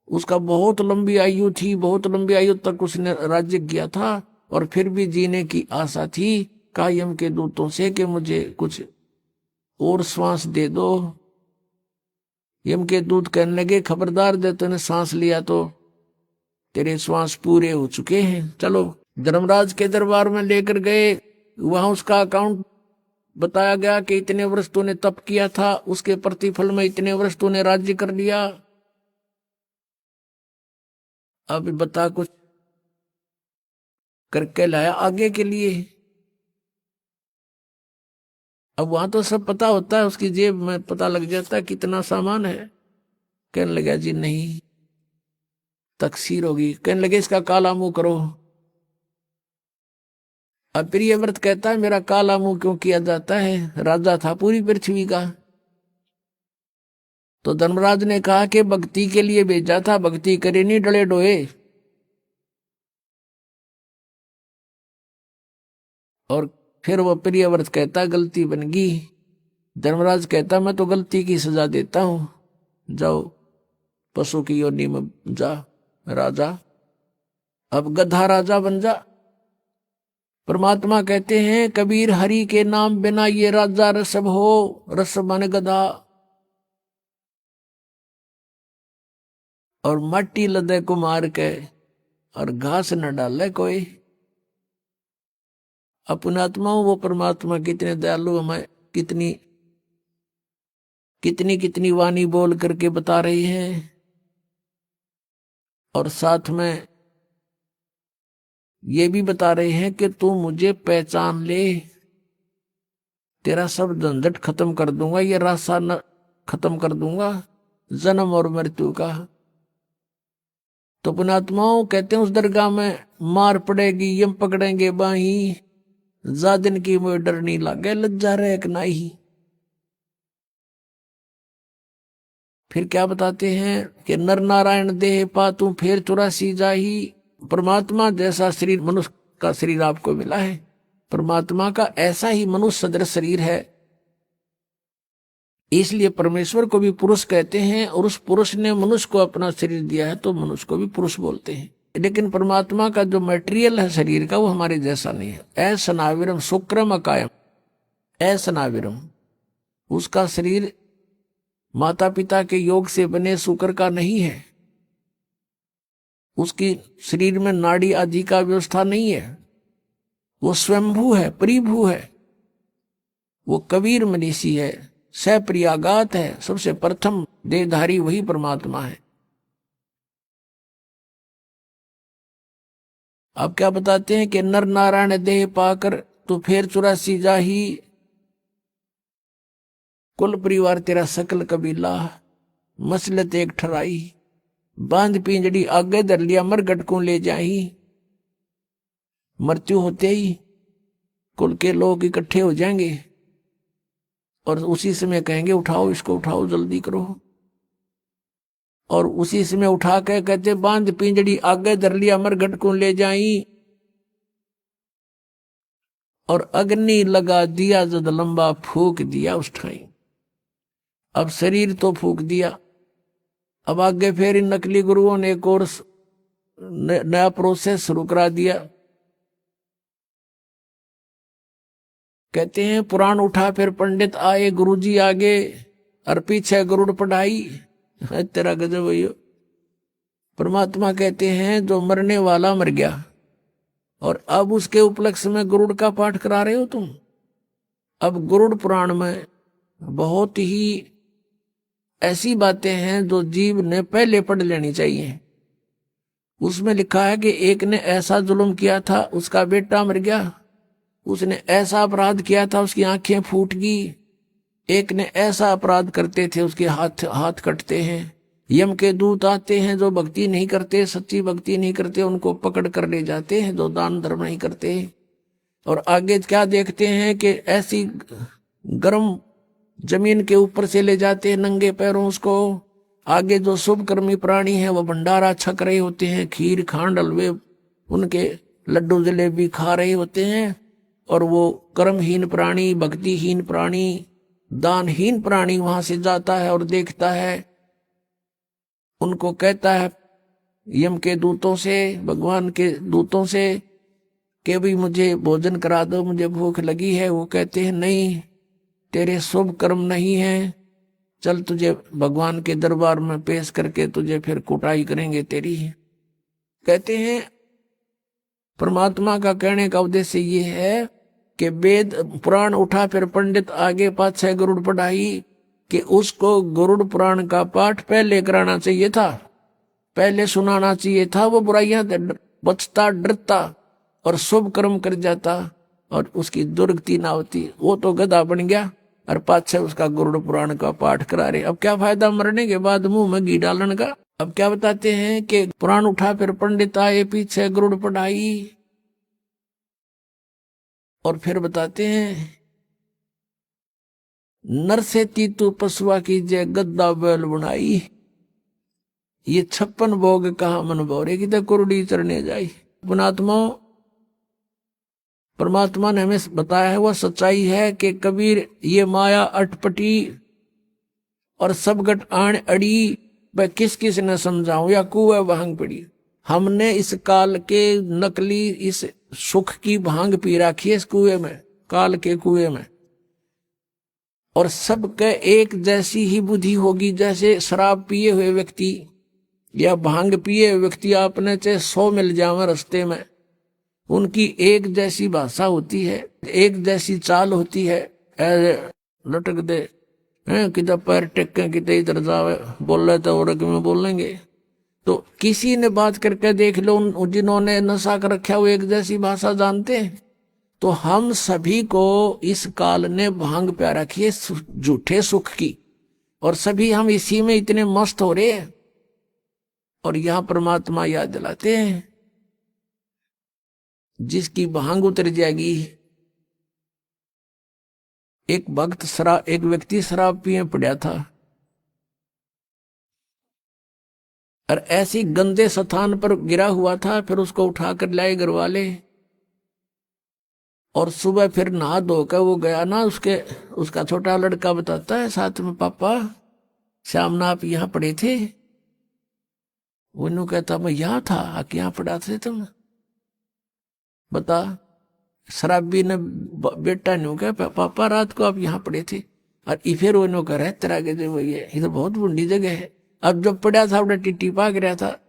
उसका बहुत लंबी आयु थी, बहुत लंबी आयु तक उसने राज्य किया था, और फिर भी जीने की आशा थी। कहा यम के दूतों से कि मुझे कुछ और श्वास दे दो। यम के दूत कहने लगे खबरदार दे, तूने सांस लिया तो तेरे श्वास पूरे हो चुके हैं, चलो। धर्मराज के दरबार में लेकर गए, वहां उसका अकाउंट बताया गया कि इतने वर्ष तूने तप किया था, उसके प्रतिफल में इतने वर्ष तूने राज्य कर लिया। अब बता कुछ करके लाया आगे के लिए। अब वहां तो सब पता होता है, उसकी जेब में पता लग जाता है कितना सामान है। कहने लगा जी नहीं, तकसीर होगी। कहने लगे इसका काला मुंह करो। अब प्रियव्रत कहता है मेरा काला मुंह क्यों किया जाता है, राजा था पूरी पृथ्वी का। तो धर्मराज ने कहा कि भक्ति के लिए भेजा था, भक्ति करे नहीं डले डोए। और फिर वो प्रियव्रत कहता गलती बन गई। धर्मराज कहता मैं तो गलती की सजा देता हूं, जाओ पशु की योनि में जा राजा, अब गधा राजा बन जा। परमात्मा कहते हैं कबीर हरि के नाम बिना ये राजा रसब हो, रसब माने गधा। और मट्टी लदे को मार के और घास न डाले कोई। अपनात्माओं वो परमात्मा कितने दयालु, हमें कितनी कितनी कितनी वाणी बोल करके बता रही है। और साथ में ये भी बता रहे हैं कि तू मुझे पहचान ले, तेरा सब झंझट खत्म कर दूंगा, ये रास्ता न खत्म कर दूंगा जन्म और मृत्यु का। तो पुणात्माओं कहते हैं उस दरगाह में मार पड़ेगी, यम पकड़ेंगे बाही, जा दिन की मोह डर नहीं लागे, लज्जा रहे एक नाही। फिर क्या बताते हैं कि नर नारायण देह पातू फेर 84 जाही। परमात्मा जैसा शरीर मनुष्य का शरीर आपको मिला है, परमात्मा का ऐसा ही मनुष्य सदृश शरीर है, इसलिए परमेश्वर को भी पुरुष कहते हैं। और उस पुरुष ने मनुष्य को अपना शरीर दिया है तो मनुष्य को भी पुरुष बोलते हैं। लेकिन परमात्मा का जो मटेरियल है शरीर का वो हमारे जैसा नहीं है। असनाविरम शुक्रम अकायम, असनाविरम, उसका शरीर माता पिता के योग से बने शुक्र का नहीं है, उसकी शरीर में नाड़ी आदि का व्यवस्था नहीं है, वो स्वयंभू है, परिभू है, वो कबीर मनीषी है, सप्रियागात है, सबसे प्रथम देहधारी वही परमात्मा है। अब क्या बताते हैं कि नर नारायण देह पाकर तो फेर 84 जाही, कुल परिवार तेरा सकल कबीला, मसलत एक ठराई, बांध पिंजड़ी आगे धर लिया मरगट को ले जाही। मृत्यु होते ही कुल के लोग इकट्ठे हो जाएंगे और उसी समय कहेंगे उठाओ इसको, उठाओ जल्दी करो। और उसी समय उठा के कहते बांध पिंजड़ी आगे धर लिया मरगट को ले जाई। और अग्नि लगा दिया जद लंबा फूक दिया उस ठाई। अब शरीर तो फूक दिया, अब आगे फिर इन नकली गुरुओं ने एक और नया प्रोसेस शुरू करा दिया। कहते हैं पुराण उठा फिर पंडित आए, गुरुजी आगे और पीछे गरुड़ पढ़ाई। तेरा गजब भैया। परमात्मा कहते हैं जो मरने वाला मर गया और अब उसके उपलक्ष्य में गरुड़ का पाठ करा रहे हो तुम। अब गरुड़ पुराण में बहुत ही ऐसी बातें हैं जो जीव ने पहले पढ़ लेनी चाहिए। उसमें लिखा है कि एक ने ऐसा जुल्म किया था, उसका बेटा मर गया। उसने ऐसा अपराध किया था, उसकी आंखें फूट गई। एक ने ऐसा अपराध करते थे, उसके हाथ कटते हैं। यम के दूत आते हैं, जो भक्ति नहीं करते, सच्ची भक्ति नहीं करते, उनको पकड़ कर ले जाते हैं, जो दान धर्म नहीं करते। और आगे क्या देखते हैं कि ऐसी गर्म जमीन के ऊपर से ले जाते हैं नंगे पैरों उसको। आगे जो शुभ कर्मी प्राणी है वो भंडारा छक रहे होते हैं, खीर खांड हलवे उनके लड्डू जलेबी खा रहे होते हैं। और वो कर्महीन प्राणी, भक्तिहीन प्राणी, दानहीन प्राणी वहां से जाता है और देखता है, उनको कहता है यम के दूतों से, भगवान के दूतों से कि भी मुझे भोजन करा दो, मुझे भूख लगी है। वो कहते हैं नहीं, तेरे शुभ कर्म नहीं है, चल तुझे भगवान के दरबार में पेश करके तुझे फिर कुटाई करेंगे तेरी। कहते हैं परमात्मा का कहने का उद्देश्य ये है कि वेद पुराण उठा फिर पंडित आगे पाछे गरुड़ पढ़ाई, कि उसको गरुड़ पुराण का पाठ पहले कराना चाहिए था, पहले सुनाना चाहिए था। वो बुराइयां बचता, डरता और शुभ कर्म कर जाता और उसकी दुर्गति ना होती। वो तो गधा बन गया और पाछे उसका गरुड़ पुराण का पाठ करा रहे। अब क्या फायदा मरने के बाद मुंह में घी डालने का। अब क्या बताते हैं कि पुराण उठा फिर पंडित आए, पीछे गरुड़ पढ़ाई। और फिर बताते हैं नर से तीतु पशुआ की जय गद्दा बैल बनाई। ये 56 भोग कहा मन भोरे की तो कुरुड़ी चरने जाई। पुणात्मा परमात्मा ने हमें बताया है वह सच्चाई है कि कबीर ये माया अटपटी और सब गट आण अड़ी, वह किस किस ने समझाऊं या कुएं भांग पड़ी। हमने इस काल के नकली इस सुख की भांग पी रखी है इस कुएं में, काल के कुएं में। और सबके एक जैसी ही बुद्धि होगी। जैसे शराब पिए हुए व्यक्ति या भांग पिए हुए व्यक्ति आपने चाहे 100 मिल जावे रास्ते में, उनकी एक जैसी भाषा होती है, एक जैसी चाल होती है। लटक दे किधर पैर टेक किधर इधर जावे, बोल रहे तो और में बोलेंगे। तो किसी ने बात करके देख लो, जिन्होंने नशा कर रखा वो एक जैसी भाषा जानते हैं। तो हम सभी को इस काल ने भांग प्या रखी है झूठे सुख की, और सभी हम इसी में इतने मस्त हो रहे हैं। और यहां परमात्मा याद दिलाते हैं जिसकी भांग उतर जाएगी एक व्यक्ति शराब पिए पड़ा था और ऐसी गंदे स्थान पर गिरा हुआ था। फिर उसको उठाकर लाए घर वाले और सुबह फिर नहा धोकर वो गया ना, उसका छोटा लड़का बताता है साथ में, पापा शाम ना आप यहाँ पड़े थे? वो कहता मैं यहाँ था, आके यहाँ पड़ा थे तुम? बता। शराबी ने बेटा न्यू क्या, पापा रात को आप यहाँ पड़े थे? और फिर वो कह रहे तेरा के ये तो बहुत बुढ़ी जगह है। अब जब पड़ा था उन्हें टिट्टी पा गया था,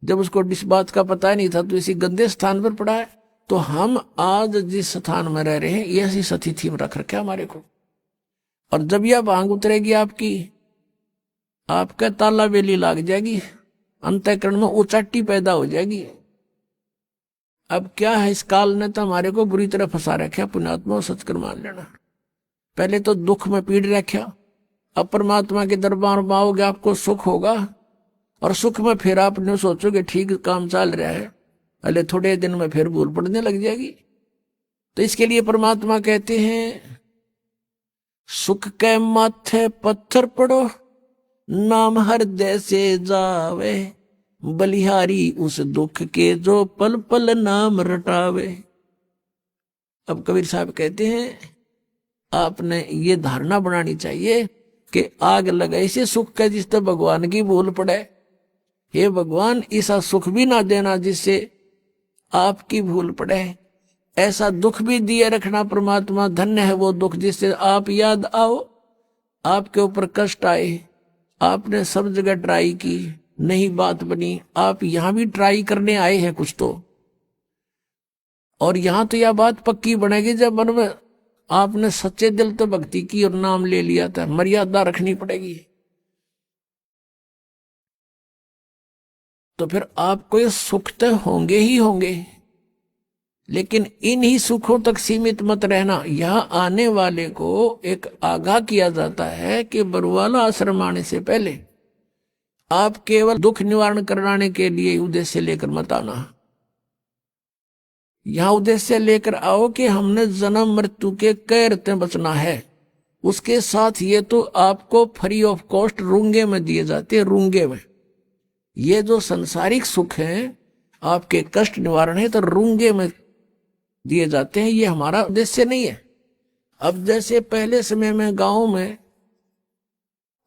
जब उसको इस बात का पता नहीं था तो इसी गंदे स्थान पर पड़ा है। तो हम आज जिस स्थान में रह रहे हैं ये ऐसी सतिथि में रख रखे हमारे को, और जब यह भांग उतरेगी आपका ताला बेली लाग जाएगी, अंतःकरण में उचाटी पैदा हो जाएगी। अब क्या है, इस काल ने तो हमारे को बुरी तरह फंसा रखा। पुण्यात्मा सच कर मान लेना, पहले तो दुख में पीड़ रखा, अब परमात्मा के दरबार में आओगे आपको सुख होगा, और सुख में फिर आपने सोचोगे ठीक काम चल रहा है, अरे थोड़े दिन में फिर भूल पड़ने लग जाएगी। तो इसके लिए परमात्मा कहते हैं सुख के माथे पत्थर पड़ो, नाम हृदय से जावे, बलिहारी उस दुख के जो पल पल नाम रटावे। अब कबीर साहब कहते हैं आपने ये धारणा बनानी चाहिए कि आग लगाई से सुख का जिससे भगवान की भूल पड़े। हे भगवान ऐसा सुख भी ना देना जिससे आपकी भूल पड़े, ऐसा दुख भी दिए रखना परमात्मा। धन्य है वो दुख जिससे आप याद आओ, आपके ऊपर कष्ट आए, आपने सब जगह ट्राई की, नहीं बात बनी, आप यहां भी ट्राई करने आए हैं कुछ तो, और यहां तो यह बात पक्की बनेगी जब मन में आपने सच्चे दिल तो भक्ति की और नाम ले लिया था। मर्यादा रखनी पड़ेगी, तो फिर आपको ये सुख तो होंगे ही होंगे, लेकिन इन्हीं सुखों तक सीमित मत रहना। यहां आने वाले को एक आगाह किया जाता है कि बरवाला आश्रम आने से पहले आप केवल दुख निवारण कराने के लिए उद्देश्य लेकर मत आना। यहां उद्देश्य लेकर आओ कि हमने जन्म मृत्यु के कहर से बचना है। उसके साथ ये तो आपको फ्री ऑफ कॉस्ट रूंगे में दिए जाते हैं, रूंगे में। ये जो संसारिक सुख है, आपके कष्ट निवारण है, तो रूंगे में दिए जाते हैं। ये हमारा उद्देश्य नहीं है। अब जैसे पहले समय में गांव में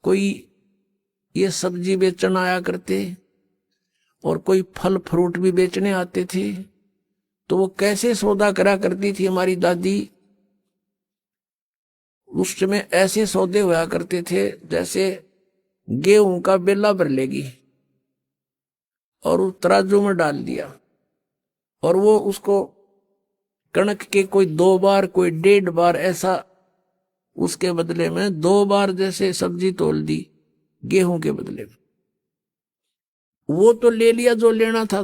कोई ये सब्जी बेचने आया करते और कोई फल फ्रूट भी बेचने आते थे, तो वो कैसे सौदा करा करती थी हमारी दादी। उस समय ऐसे सौदे हुआ करते थे जैसे गेहूं का बेला भर लेगी और उस तराजू में डाल दिया, और वो उसको कणक के कोई 2 बार कोई 1.5 बार ऐसा, उसके बदले में 2 बार जैसे सब्जी तोल दी गेहूं के बदले में। वो तो ले लिया जो लेना था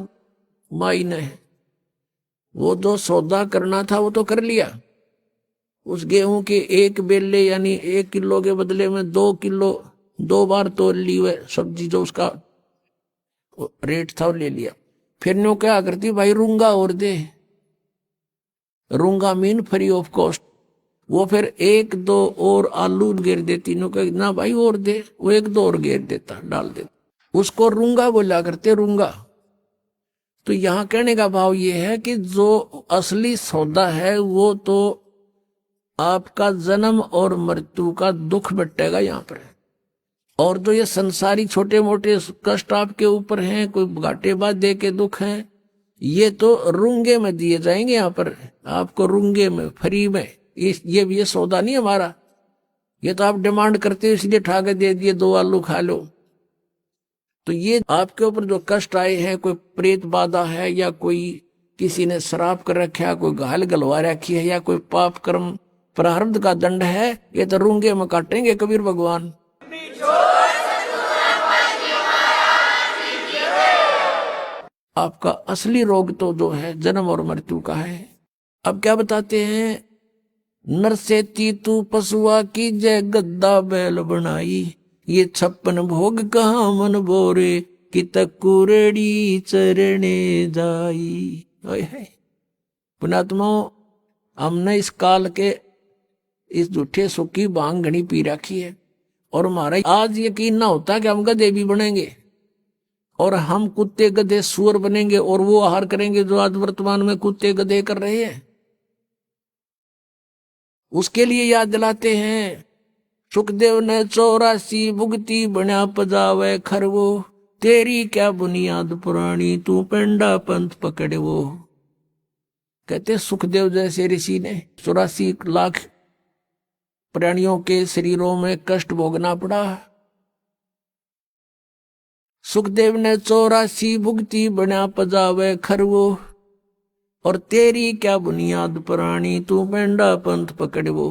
माई ने, वो जो सौदा करना था वो तो कर लिया। उस गेहूं के 1 बेले यानी 1 किलो के बदले में 2 किलो 2 बार तोल ली हुए सब्जी, जो उसका रेट था वो ले लिया। फिर नो क्या करती, भाई रूंगा और दे, रूंगा मीन फ्री ऑफ कॉस्ट। वो फिर 1-2 और आलू घेर देती, नो कह ना भाई और दे, वो 1-2 और घेर देता, डाल देता। उसको रूंगा बोला करते, रूंगा। तो यहां कहने का भाव ये है कि जो असली सौदा है वो तो आपका जन्म और मृत्यु का दुख बटेगा यहां पर। और जो ये संसारी छोटे मोटे कष्ट आपके ऊपर हैं, कोई घाटेबाज दे के दुख हैं, ये तो रूंगे में दिए जाएंगे यहाँ पर आपको, रूंगे में, फ्री में। ये सौदा नहीं हमारा, ये तो आप डिमांड करते हो इसलिए ठा के दे दिए 2 आलू खा लो। तो ये आपके ऊपर जो कष्ट आए हैं, कोई प्रेत बाधा है, या कोई किसी ने श्राप कर रखा है, कोई घायल गलवा रखी है, या कोई पाप कर्म प्रारब्ध का दंड है, ये तो रूंगे में काटेंगे कबीर भगवान। आपका असली रोग तो जो है जन्म और मृत्यु का है। अब क्या बताते हैं, नर से तू पशुआ की जय गद्दा बैल बनाई, ये 56 भोग कहाँ मन बोरे, कि तकुरेड़ी चरणे जाई। पुणात्माओं, हमने इस काल के इस झूठे सुख की भांग घनी पी रखी है। और हमारा आज यकीन ना होता कि हम गधे भी बनेंगे और हम कुत्ते गधे सुअर बनेंगे और वो आहार करेंगे जो आज वर्तमान में कुत्ते गधे कर रहे हैं। उसके लिए याद दिलाते हैं, सुखदेव ने 84 भुगती बना पजावे खरवो, तेरी क्या बुनियाद पुरानी तू पेंडा पंथ पकड़े वो। कहते सुखदेव जैसे ऋषि ने 84 लाख प्राणियों के शरीरों में कष्ट भोगना पड़ा। सुखदेव ने 84 भुगती बना पजावे खरवो, और तेरी क्या बुनियाद पुरानी तू पेंडा पंथ पकड़वो।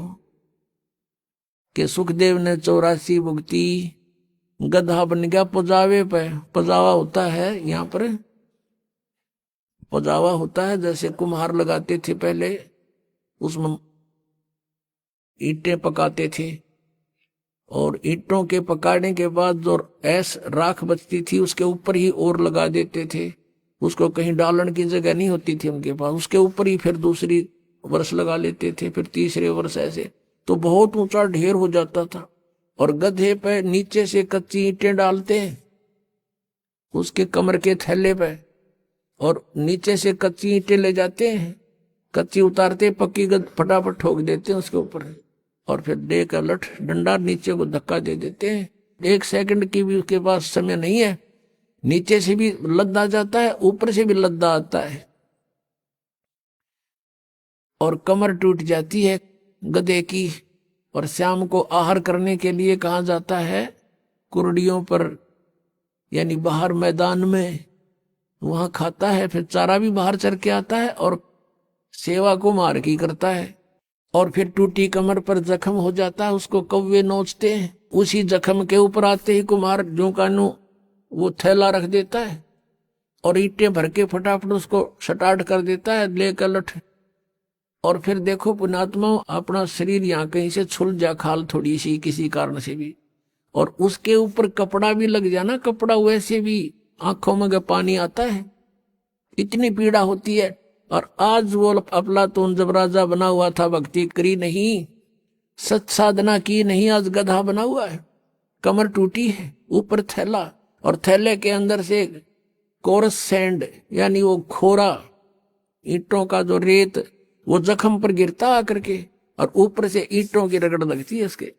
के सुखदेव ने 84 भुगती, गधा बन गया पजावे पे। पजावा होता है यहाँ पर, पजावा होता है जैसे कुम्हार लगाते थे पहले, उसमें ईंटें पकाते थे और ईंटों के पकाने के बाद जो ऐस राख बचती थी उसके ऊपर ही और लगा देते थे। उसको कहीं डालन की जगह नहीं होती थी उनके पास, उसके ऊपर ही फिर दूसरी वर्ष लगा लेते थे, फिर तीसरे वर्ष ऐसे। तो बहुत ऊंचा ढेर हो जाता था। और गधे पे नीचे से कच्ची ईंटें डालते हैं उसके कमर के थैले पे, और नीचे से कच्ची ईंटें ले जाते हैं, कच्ची उतारते पक्की फटाफट ठोक देते हैं उसके ऊपर, और फिर दे का लठ डंडा नीचे को धक्का दे देते हैं। 1 सेकंड की भी उसके पास समय नहीं है, नीचे से भी लद्दा जाता है, ऊपर से भी लद्दा आता है और कमर टूट जाती है गधे की। और शाम को आहार करने के लिए कहा जाता है कुर्डियों पर, यानी बाहर मैदान में, वहां खाता है, फिर चारा भी बाहर चर के आता है और सेवा को मार की करता है। और फिर टूटी कमर पर जख्म हो जाता है, उसको कौवे नोचते हैं। उसी जख्म के ऊपर आते ही कुम्हार जो कानू वो थैला रख देता है और ईंटें भर के फटाफट उसको सटाट कर देता है लेकर लठ। और फिर देखो पुण्यात्मा, अपना शरीर यहाँ कहीं से छुल जा खाल थोड़ी सी किसी कारण से भी, और उसके ऊपर कपड़ा भी लग जाना, कपड़ा वैसे भी आंखों में पानी आता है, इतनी पीड़ा होती है। और आज वो अफलातून जब राजा बना हुआ था, भक्ति करी नहीं, सच साधना की नहीं, आज गधा बना हुआ है, कमर टूटी है, ऊपर थैला, और थैले के अंदर से कोरस सैंड यानी वो खोरा ईंटों का जो रेत वो जख्म पर गिरता आकर के, और ऊपर से ईंटों की रगड़ लगती है उसके,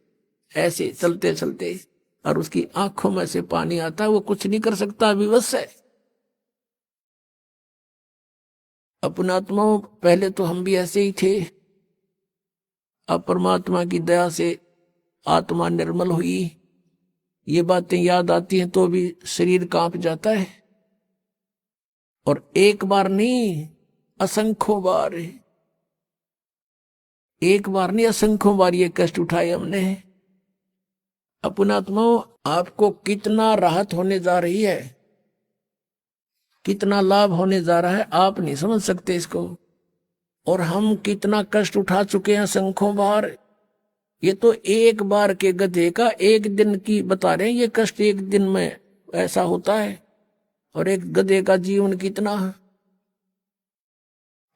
ऐसे चलते चलते, और उसकी आंखों में से पानी आता है, वो कुछ नहीं कर सकता, विवश है। अपनात्माओं, पहले तो हम भी ऐसे ही थे, अब परमात्मा की दया से आत्मा निर्मल हुई, ये बातें याद आती हैं तो भी शरीर कांप जाता है। और एक बार नहीं, असंख्यों बार, एक बार नहीं असंख्यों बार ये कष्ट उठाए हमने। अपनात्माओं, आपको कितना राहत होने जा रही है, कितना लाभ होने जा रहा है, आप नहीं समझ सकते इसको। और हम कितना कष्ट उठा चुके हैं असंख्यों बार। ये तो एक बार के गधे का एक दिन की बता रहे हैं, ये कष्ट एक दिन में ऐसा होता है, और एक गधे का जीवन कितना।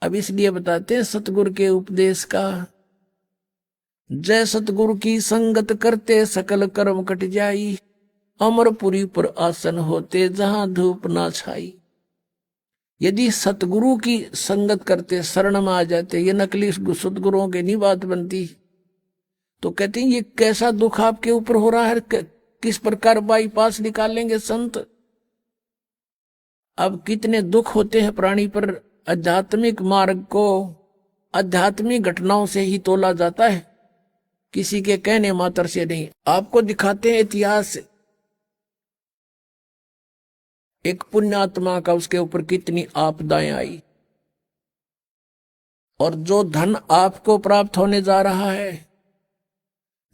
अब इसलिए बताते हैं सतगुरु के उपदेश का, जय सतगुरु की संगत करते सकल कर्म कट जाई, अमरपुरी पर आसन होते जहां धूप ना छाई। यदि सतगुरु की संगत करते, शरण में आ जाते, ये नकली सतगुरुओं की नहीं बात बनती, तो कहते हैं ये कैसा दुख आपके ऊपर हो रहा है, किस प्रकार बाईपास निकालेंगे संत। अब कितने दुख होते हैं प्राणी पर, आध्यात्मिक मार्ग को आध्यात्मिक घटनाओं से ही तोला जाता है, किसी के कहने मात्र से नहीं। आपको दिखाते हैं इतिहास, एक पुण्यात्मा का उसके ऊपर कितनी आपदाएं आई, और जो धन आपको प्राप्त होने जा रहा है,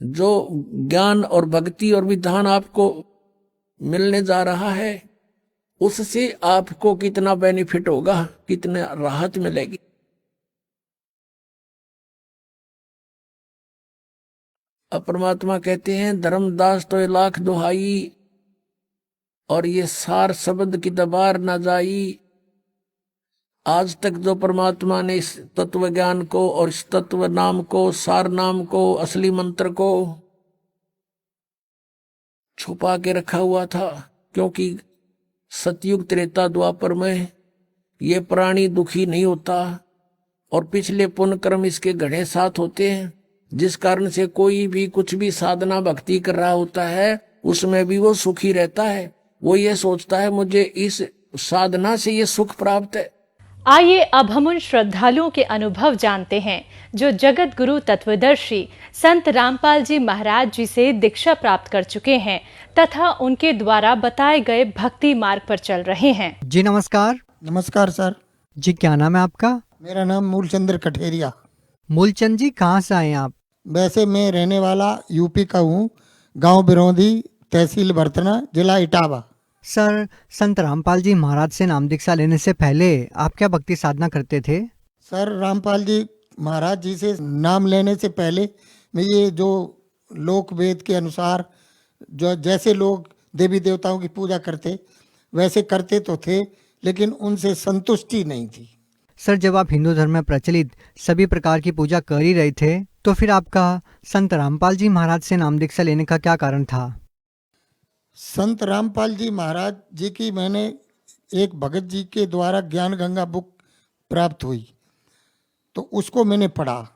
जो ज्ञान और भक्ति और विधान आपको मिलने जा रहा है, उससे आपको कितना बेनिफिट होगा, कितना राहत मिलेगी। अब परमात्मा कहते हैं धर्मदास तो 1,00,000 दुहाई, और ये सार शब्द की दबार न जाई, आज तक जो परमात्मा ने इस तत्व ज्ञान को और इस तत्व नाम को, सार नाम को, असली मंत्र को छुपा के रखा हुआ था, क्योंकि सतयुग त्रेता द्वापर में ये प्राणी दुखी नहीं होता और पिछले पुण्य कर्म इसके घड़े साथ होते हैं, जिस कारण से कोई भी कुछ भी साधना भक्ति कर रहा होता है उसमें भी वो सुखी रहता है। वो ये सोचता है मुझे इस साधना से ये सुख प्राप्त है। आइए अब हम उन श्रद्धालुओं के अनुभव जानते हैं जो जगत गुरु तत्वदर्शी संत रामपाल जी महाराज जी से दीक्षा प्राप्त कर चुके हैं तथा उनके द्वारा बताए गए भक्ति मार्ग पर चल रहे हैं। जी नमस्कार। नमस्कार सर। जी क्या नाम है आपका? मेरा नाम मूलचंद्र कठेरिया। मूलचंद जी कहाँ से आए हैं आप? वैसे मैं रहने वाला यूपी का हूँ, गांव बिरौंधी, तहसील बरतना, जिला इटावा। सर, संत रामपाल जी महाराज से नाम दीक्षा लेने से पहले आप क्या भक्ति साधना करते थे? सर, रामपाल जी महाराज जी से नाम लेने से पहले मैं ये जो लोक वेद के अनुसार जो जैसे लोग देवी देवताओं की पूजा करते वैसे करते तो थे, लेकिन उनसे संतुष्टि नहीं थी। सर, जब आप हिंदू धर्म में प्रचलित सभी प्रकार की पूजा कर ही रहे थे तो फिर आपका संत रामपाल जी महाराज से नाम दीक्षा लेने का क्या कारण था? संत रामपाल जी महाराज जी की मैंने एक भगत जी के द्वारा ज्ञान गंगा बुक प्राप्त हुई, तो उसको मैंने पढ़ा,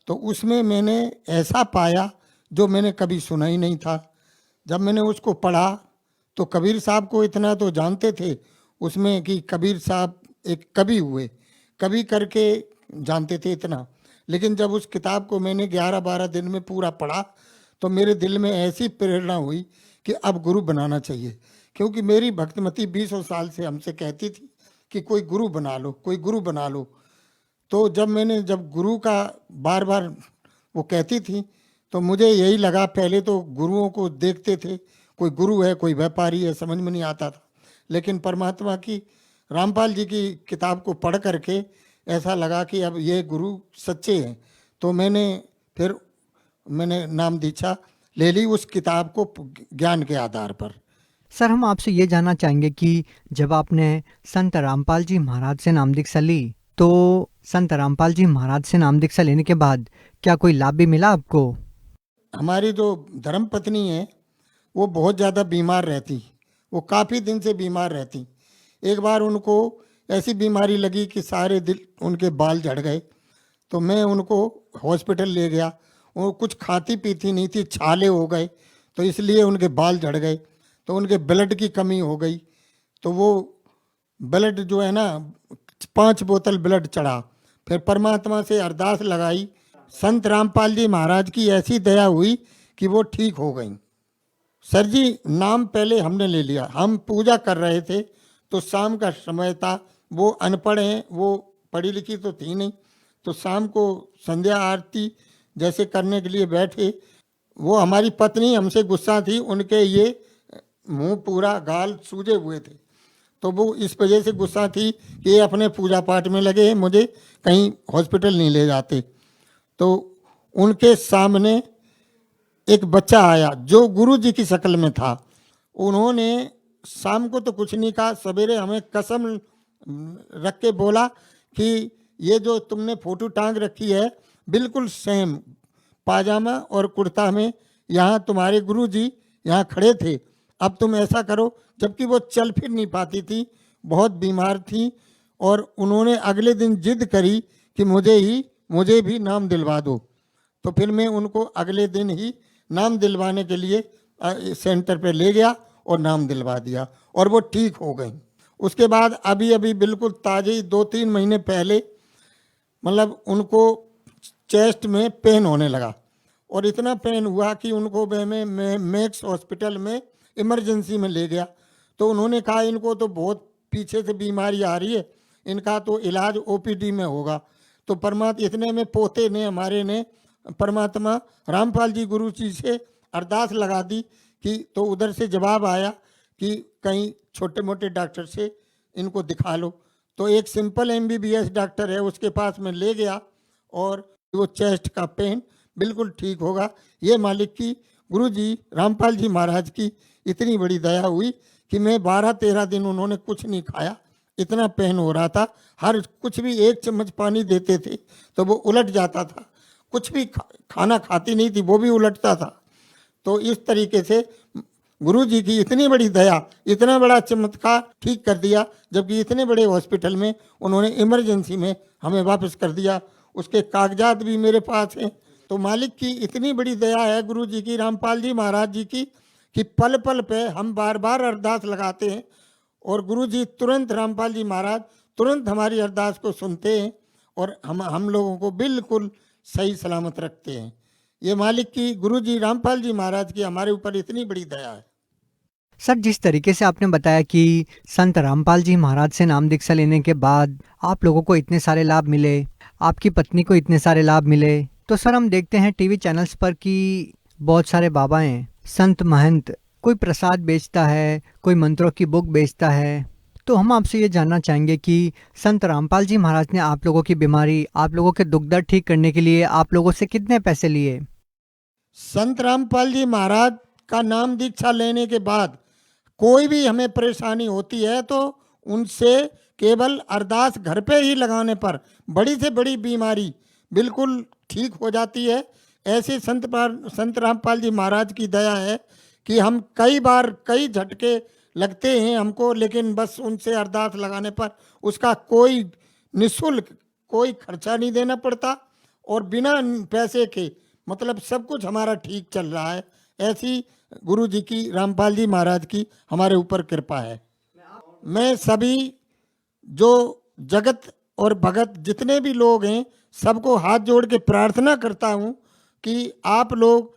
तो उसमें मैंने ऐसा पाया जो मैंने कभी सुना ही नहीं था। जब मैंने उसको पढ़ा तो कबीर साहब को इतना तो जानते थे उसमें कि कबीर साहब एक कवि हुए, कवि करके जानते थे इतना, लेकिन जब उस किताब को मैंने 11-12 दिन में पूरा पढ़ा तो मेरे दिल में ऐसी प्रेरणा हुई कि अब गुरु बनाना चाहिए। क्योंकि मेरी भक्तिमती 20 साल से हमसे कहती थी कि कोई गुरु बना लो, कोई गुरु बना लो। तो जब गुरु का बार बार वो कहती थी तो मुझे यही लगा, पहले तो गुरुओं को देखते थे, कोई गुरु है कोई व्यापारी है, समझ में नहीं आता था। लेकिन परमात्मा की रामपाल जी की किताब को पढ़ करके ऐसा लगा कि अब ये गुरु सच्चे हैं। तो मैंने नाम दीक्षा ले ली उस किताब को ज्ञान के आधार पर। सर, हम आपसे ये जानना चाहेंगे कि जब आपने संत रामपाल जी महाराज से नाम दीक्षा ली तो संत रामपाल जी महाराज से नाम दीक्षा लेने के बाद क्या कोई लाभ भी मिला आपको? हमारी जो धर्म पत्नी है वो बहुत ज़्यादा बीमार रहती, वो काफ़ी दिन से बीमार रहती। एक बार उनको ऐसी बीमारी लगी कि सारे दिल उनके बाल झड़ गए, तो मैं उनको हॉस्पिटल ले गया। वो कुछ खाती पीती नहीं थी, छाले हो गए, तो इसलिए उनके बाल झड़ गए, तो उनके ब्लड की कमी हो गई। तो वो ब्लड जो है ना 5 बोतल ब्लड चढ़ा। फिर परमात्मा से अरदास लगाई, संत रामपाल जी महाराज की ऐसी दया हुई कि वो ठीक हो गई। सर जी, नाम पहले हमने ले लिया, हम पूजा कर रहे थे तो शाम का समय था, वो अनपढ़ हैं, वो पढ़ी लिखी तो थी नहीं, तो शाम को संध्या आरती जैसे करने के लिए बैठे, वो हमारी पत्नी हमसे गुस्सा थी, उनके ये मुंह पूरा गाल सूजे हुए थे, तो वो इस वजह से गुस्सा थी कि ये अपने पूजा पाठ में लगे हैं, मुझे कहीं हॉस्पिटल नहीं ले जाते। तो उनके सामने एक बच्चा आया जो गुरु जी की शक्ल में था। उन्होंने शाम को तो कुछ नहीं कहा, सवेरे हमें कसम रख के बोला कि ये जो तुमने फोटो टांग रखी है बिल्कुल सेम पाजामा और कुर्ता में यहाँ तुम्हारे गुरु जी यहाँ खड़े थे, अब तुम ऐसा करो। जबकि वो चल फिर नहीं पाती थी, बहुत बीमार थी, और उन्होंने अगले दिन जिद करी कि मुझे भी नाम दिलवा दो। तो फिर मैं उनको अगले दिन ही नाम दिलवाने के लिए सेंटर पे ले गया और नाम दिलवा दिया, और वो ठीक हो गई। उसके बाद अभी बिल्कुल ताज़े 2-3 महीने पहले मतलब उनको चेस्ट में पेन होने लगा, और इतना पेन हुआ कि उनको मैं मैक्स हॉस्पिटल में इमरजेंसी में ले गया। तो उन्होंने कहा इनको तो बहुत पीछे से बीमारी आ रही है, इनका तो इलाज ओपीडी में होगा। तो परमात्मा इतने में पोते ने हमारे ने परमात्मा रामपाल जी गुरु जी से अरदास लगा दी कि, तो उधर से जवाब आया कि कहीं छोटे मोटे डॉक्टर से इनको दिखा लो। तो एक सिंपल MBBS डॉक्टर है, उसके पास मैं ले गया, और वो चेस्ट का पेन बिल्कुल ठीक होगा। ये मालिक की, गुरु जी रामपाल जी महाराज की इतनी बड़ी दया हुई कि मैं 12-13 दिन उन्होंने कुछ नहीं खाया, इतना पेन हो रहा था। हर कुछ भी 1 चम्मच पानी देते थे तो वो उलट जाता था, कुछ भी खाना खाती नहीं थी वो भी उलटता था। तो इस तरीके से गुरु जी की इतनी बड़ी दया, इतना बड़ा चमत्कार ठीक कर दिया, जबकि इतने बड़े हॉस्पिटल में उन्होंने इमरजेंसी में हमें वापस कर दिया। उसके कागजात भी मेरे पास हैं। तो मालिक की इतनी बड़ी दया है गुरु जी की, रामपाल जी महाराज जी की, कि पल पल पे हम बार बार अरदास लगाते हैं और गुरु जी तुरंत, रामपाल जी महाराज तुरंत हमारी अरदास को सुनते हैं और हम लोगों को बिल्कुल सही सलामत रखते हैं। ये मालिक की, गुरु जी रामपाल जी महाराज की हमारे ऊपर इतनी बड़ी दया है। सर, जिस तरीके से आपने बताया कि संत रामपाल जी महाराज से नाम दीक्षा लेने के बाद आप लोगों को इतने सारे लाभ मिले, आपकी पत्नी को इतने सारे लाभ मिले, तो सर हम देखते हैं टीवी चैनल्स पर कि बहुत सारे बाबाएं, संत महंत, कोई प्रसाद बेचता है, कोई मंत्रों की बुक बेचता है। तो हम आपसे ये जानना चाहेंगे कि संत रामपाल जी महाराज ने आप लोगों की बीमारी, आप लोगों के दुख दर्द ठीक करने के लिए आप लोगों से कितने पैसे लिए? संत रामपाल जी महाराज का नाम दीक्षा लेने के बाद कोई भी हमें परेशानी होती है तो उनसे केवल अरदास घर पे ही लगाने पर बड़ी से बड़ी बीमारी बिल्कुल ठीक हो जाती है। ऐसे संत रामपाल जी महाराज की दया है कि हम कई बार कई झटके लगते हैं हमको, लेकिन बस उनसे अरदास लगाने पर उसका कोई निःशुल्क कोई खर्चा नहीं देना पड़ता और बिना पैसे के मतलब सब कुछ हमारा ठीक चल रहा है। ऐसी गुरु जी की, रामपाल जी महाराज की हमारे ऊपर कृपा है। मैं सभी जो जगत और भगत जितने भी लोग हैं सबको हाथ जोड़ के प्रार्थना करता हूँ कि आप लोग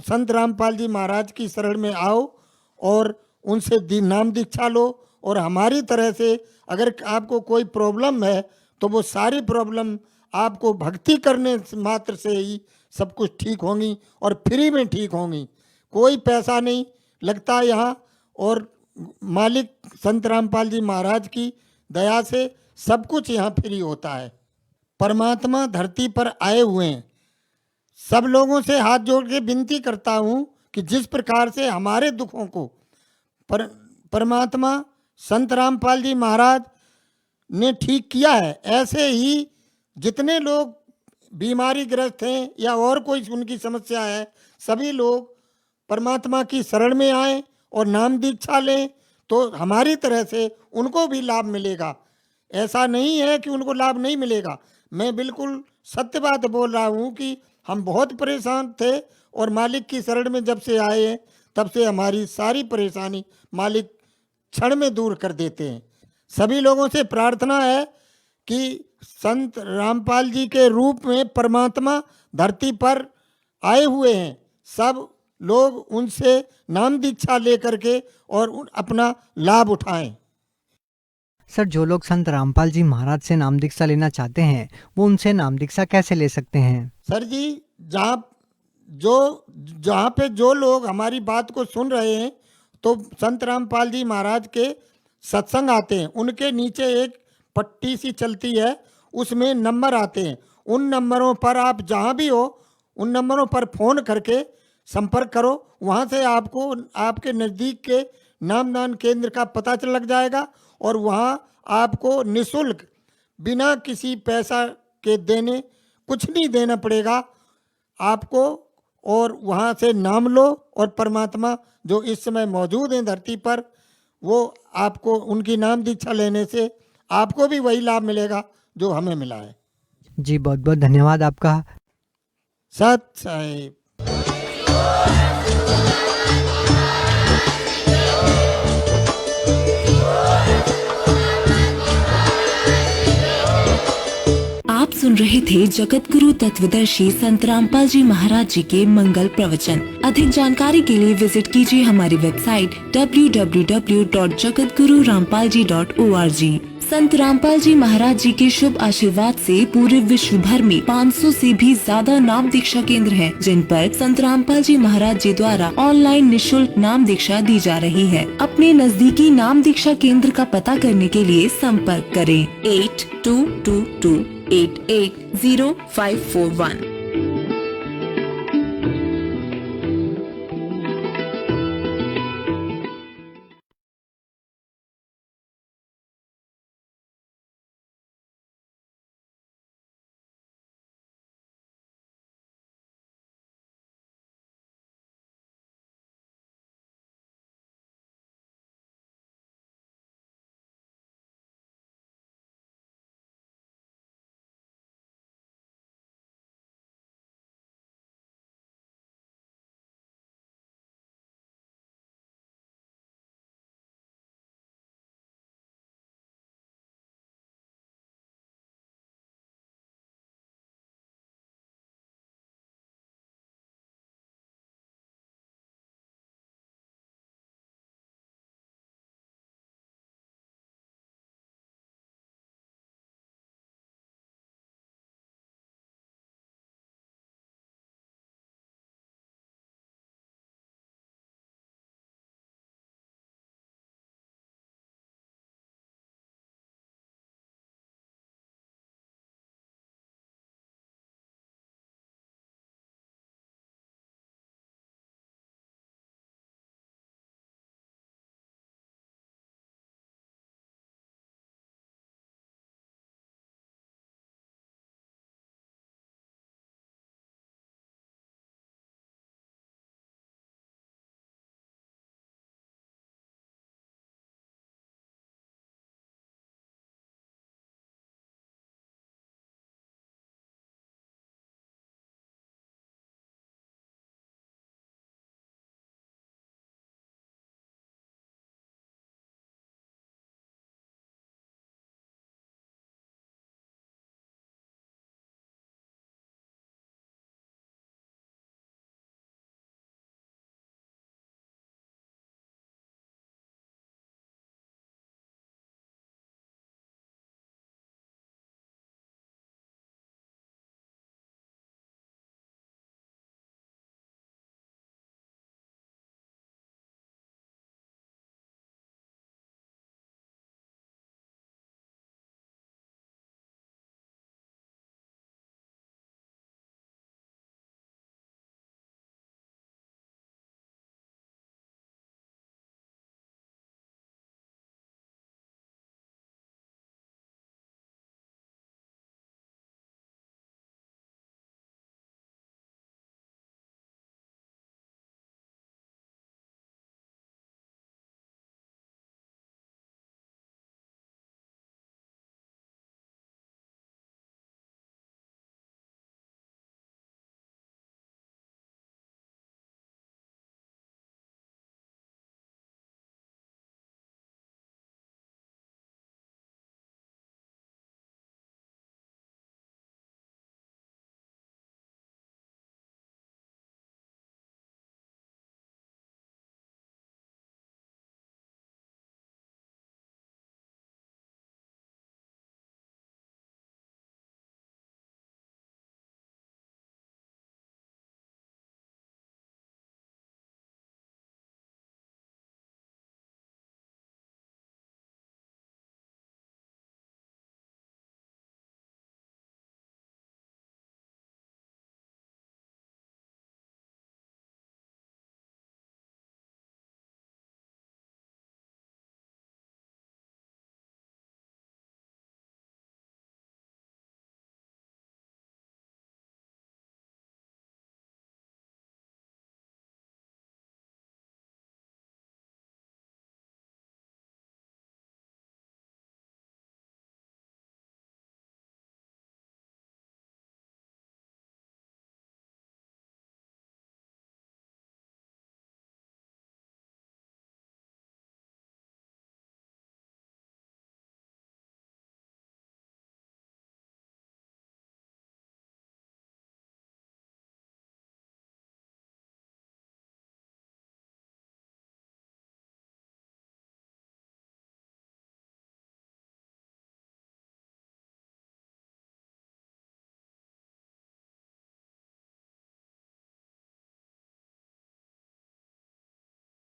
संत रामपाल जी महाराज की शरण में आओ और उनसे नाम दीक्षा लो। और हमारी तरह से अगर आपको कोई प्रॉब्लम है तो वो सारी प्रॉब्लम आपको भक्ति करने मात्र से ही सब कुछ ठीक होंगी और फ्री में ठीक होंगी। कोई पैसा नहीं लगता यहाँ और मालिक संत रामपाल जी महाराज की दया से सब कुछ यहाँ फ्री होता है। परमात्मा धरती पर आए हुए हैं। सब लोगों से हाथ जोड़ के विनती करता हूँ कि जिस प्रकार से हमारे दुखों को परमात्मा संत रामपाल जी महाराज ने ठीक किया है, ऐसे ही जितने लोग बीमारी ग्रस्त हैं या और कोई उनकी समस्या है, सभी लोग परमात्मा की शरण में आए और नाम दीक्षा लें तो हमारी तरह से उनको भी लाभ मिलेगा। ऐसा नहीं है कि उनको लाभ नहीं मिलेगा। मैं बिल्कुल सत्य बात बोल रहा हूँ कि हम बहुत परेशान थे और मालिक की शरण में जब से आए हैं तब से हमारी सारी परेशानी मालिक क्षण में दूर कर देते हैं। सभी लोगों से प्रार्थना है कि संत रामपाल जी के रूप में परमात्मा धरती पर आए हुए हैं, सब लोग उनसे नाम दीक्षा लेकर के और अपना लाभ उठाएं। सर, जो लोग संत रामपाल जी महाराज से नाम दीक्षा लेना चाहते हैं वो उनसे नाम दीक्षा कैसे ले सकते हैं? सर जी, जहाँ पे जो लोग हमारी बात को सुन रहे हैं तो संत रामपाल जी महाराज के सत्संग आते हैं, उनके नीचे एक पट्टी सी चलती है, उसमें नंबर आते हैं। उन नंबरों पर आप जहाँ भी हो उन नंबरों पर फ़ोन करके संपर्क करो। वहाँ से आपको आपके नज़दीक के नामदान केंद्र का पता लग जाएगा और वहाँ आपको निःशुल्क बिना किसी पैसा के देने कुछ नहीं देना पड़ेगा आपको, और वहाँ से नाम लो और परमात्मा जो इस समय मौजूद हैं धरती पर वो आपको उनकी नाम दीक्षा लेने से आपको भी वही लाभ मिलेगा जो हमें मिला है। जी, बहुत बहुत धन्यवाद आपका। सत साहिब। आप सुन रहे थे जगत गुरु तत्वदर्शी संत रामपाल जी महाराज जी के मंगल प्रवचन। अधिक जानकारी के लिए विजिट कीजिए हमारी वेबसाइट www.jagatgururampalji.org। संत रामपाल जी महाराज जी के शुभ आशीर्वाद से पूरे विश्व भर में 500 से भी ज्यादा नाम दीक्षा केंद्र हैं, जिन पर संत रामपाल जी महाराज जी द्वारा ऑनलाइन निःशुल्क नाम दीक्षा दी जा रही है। अपने नजदीकी नाम दीक्षा केंद्र का पता करने के लिए संपर्क करें 8222880541।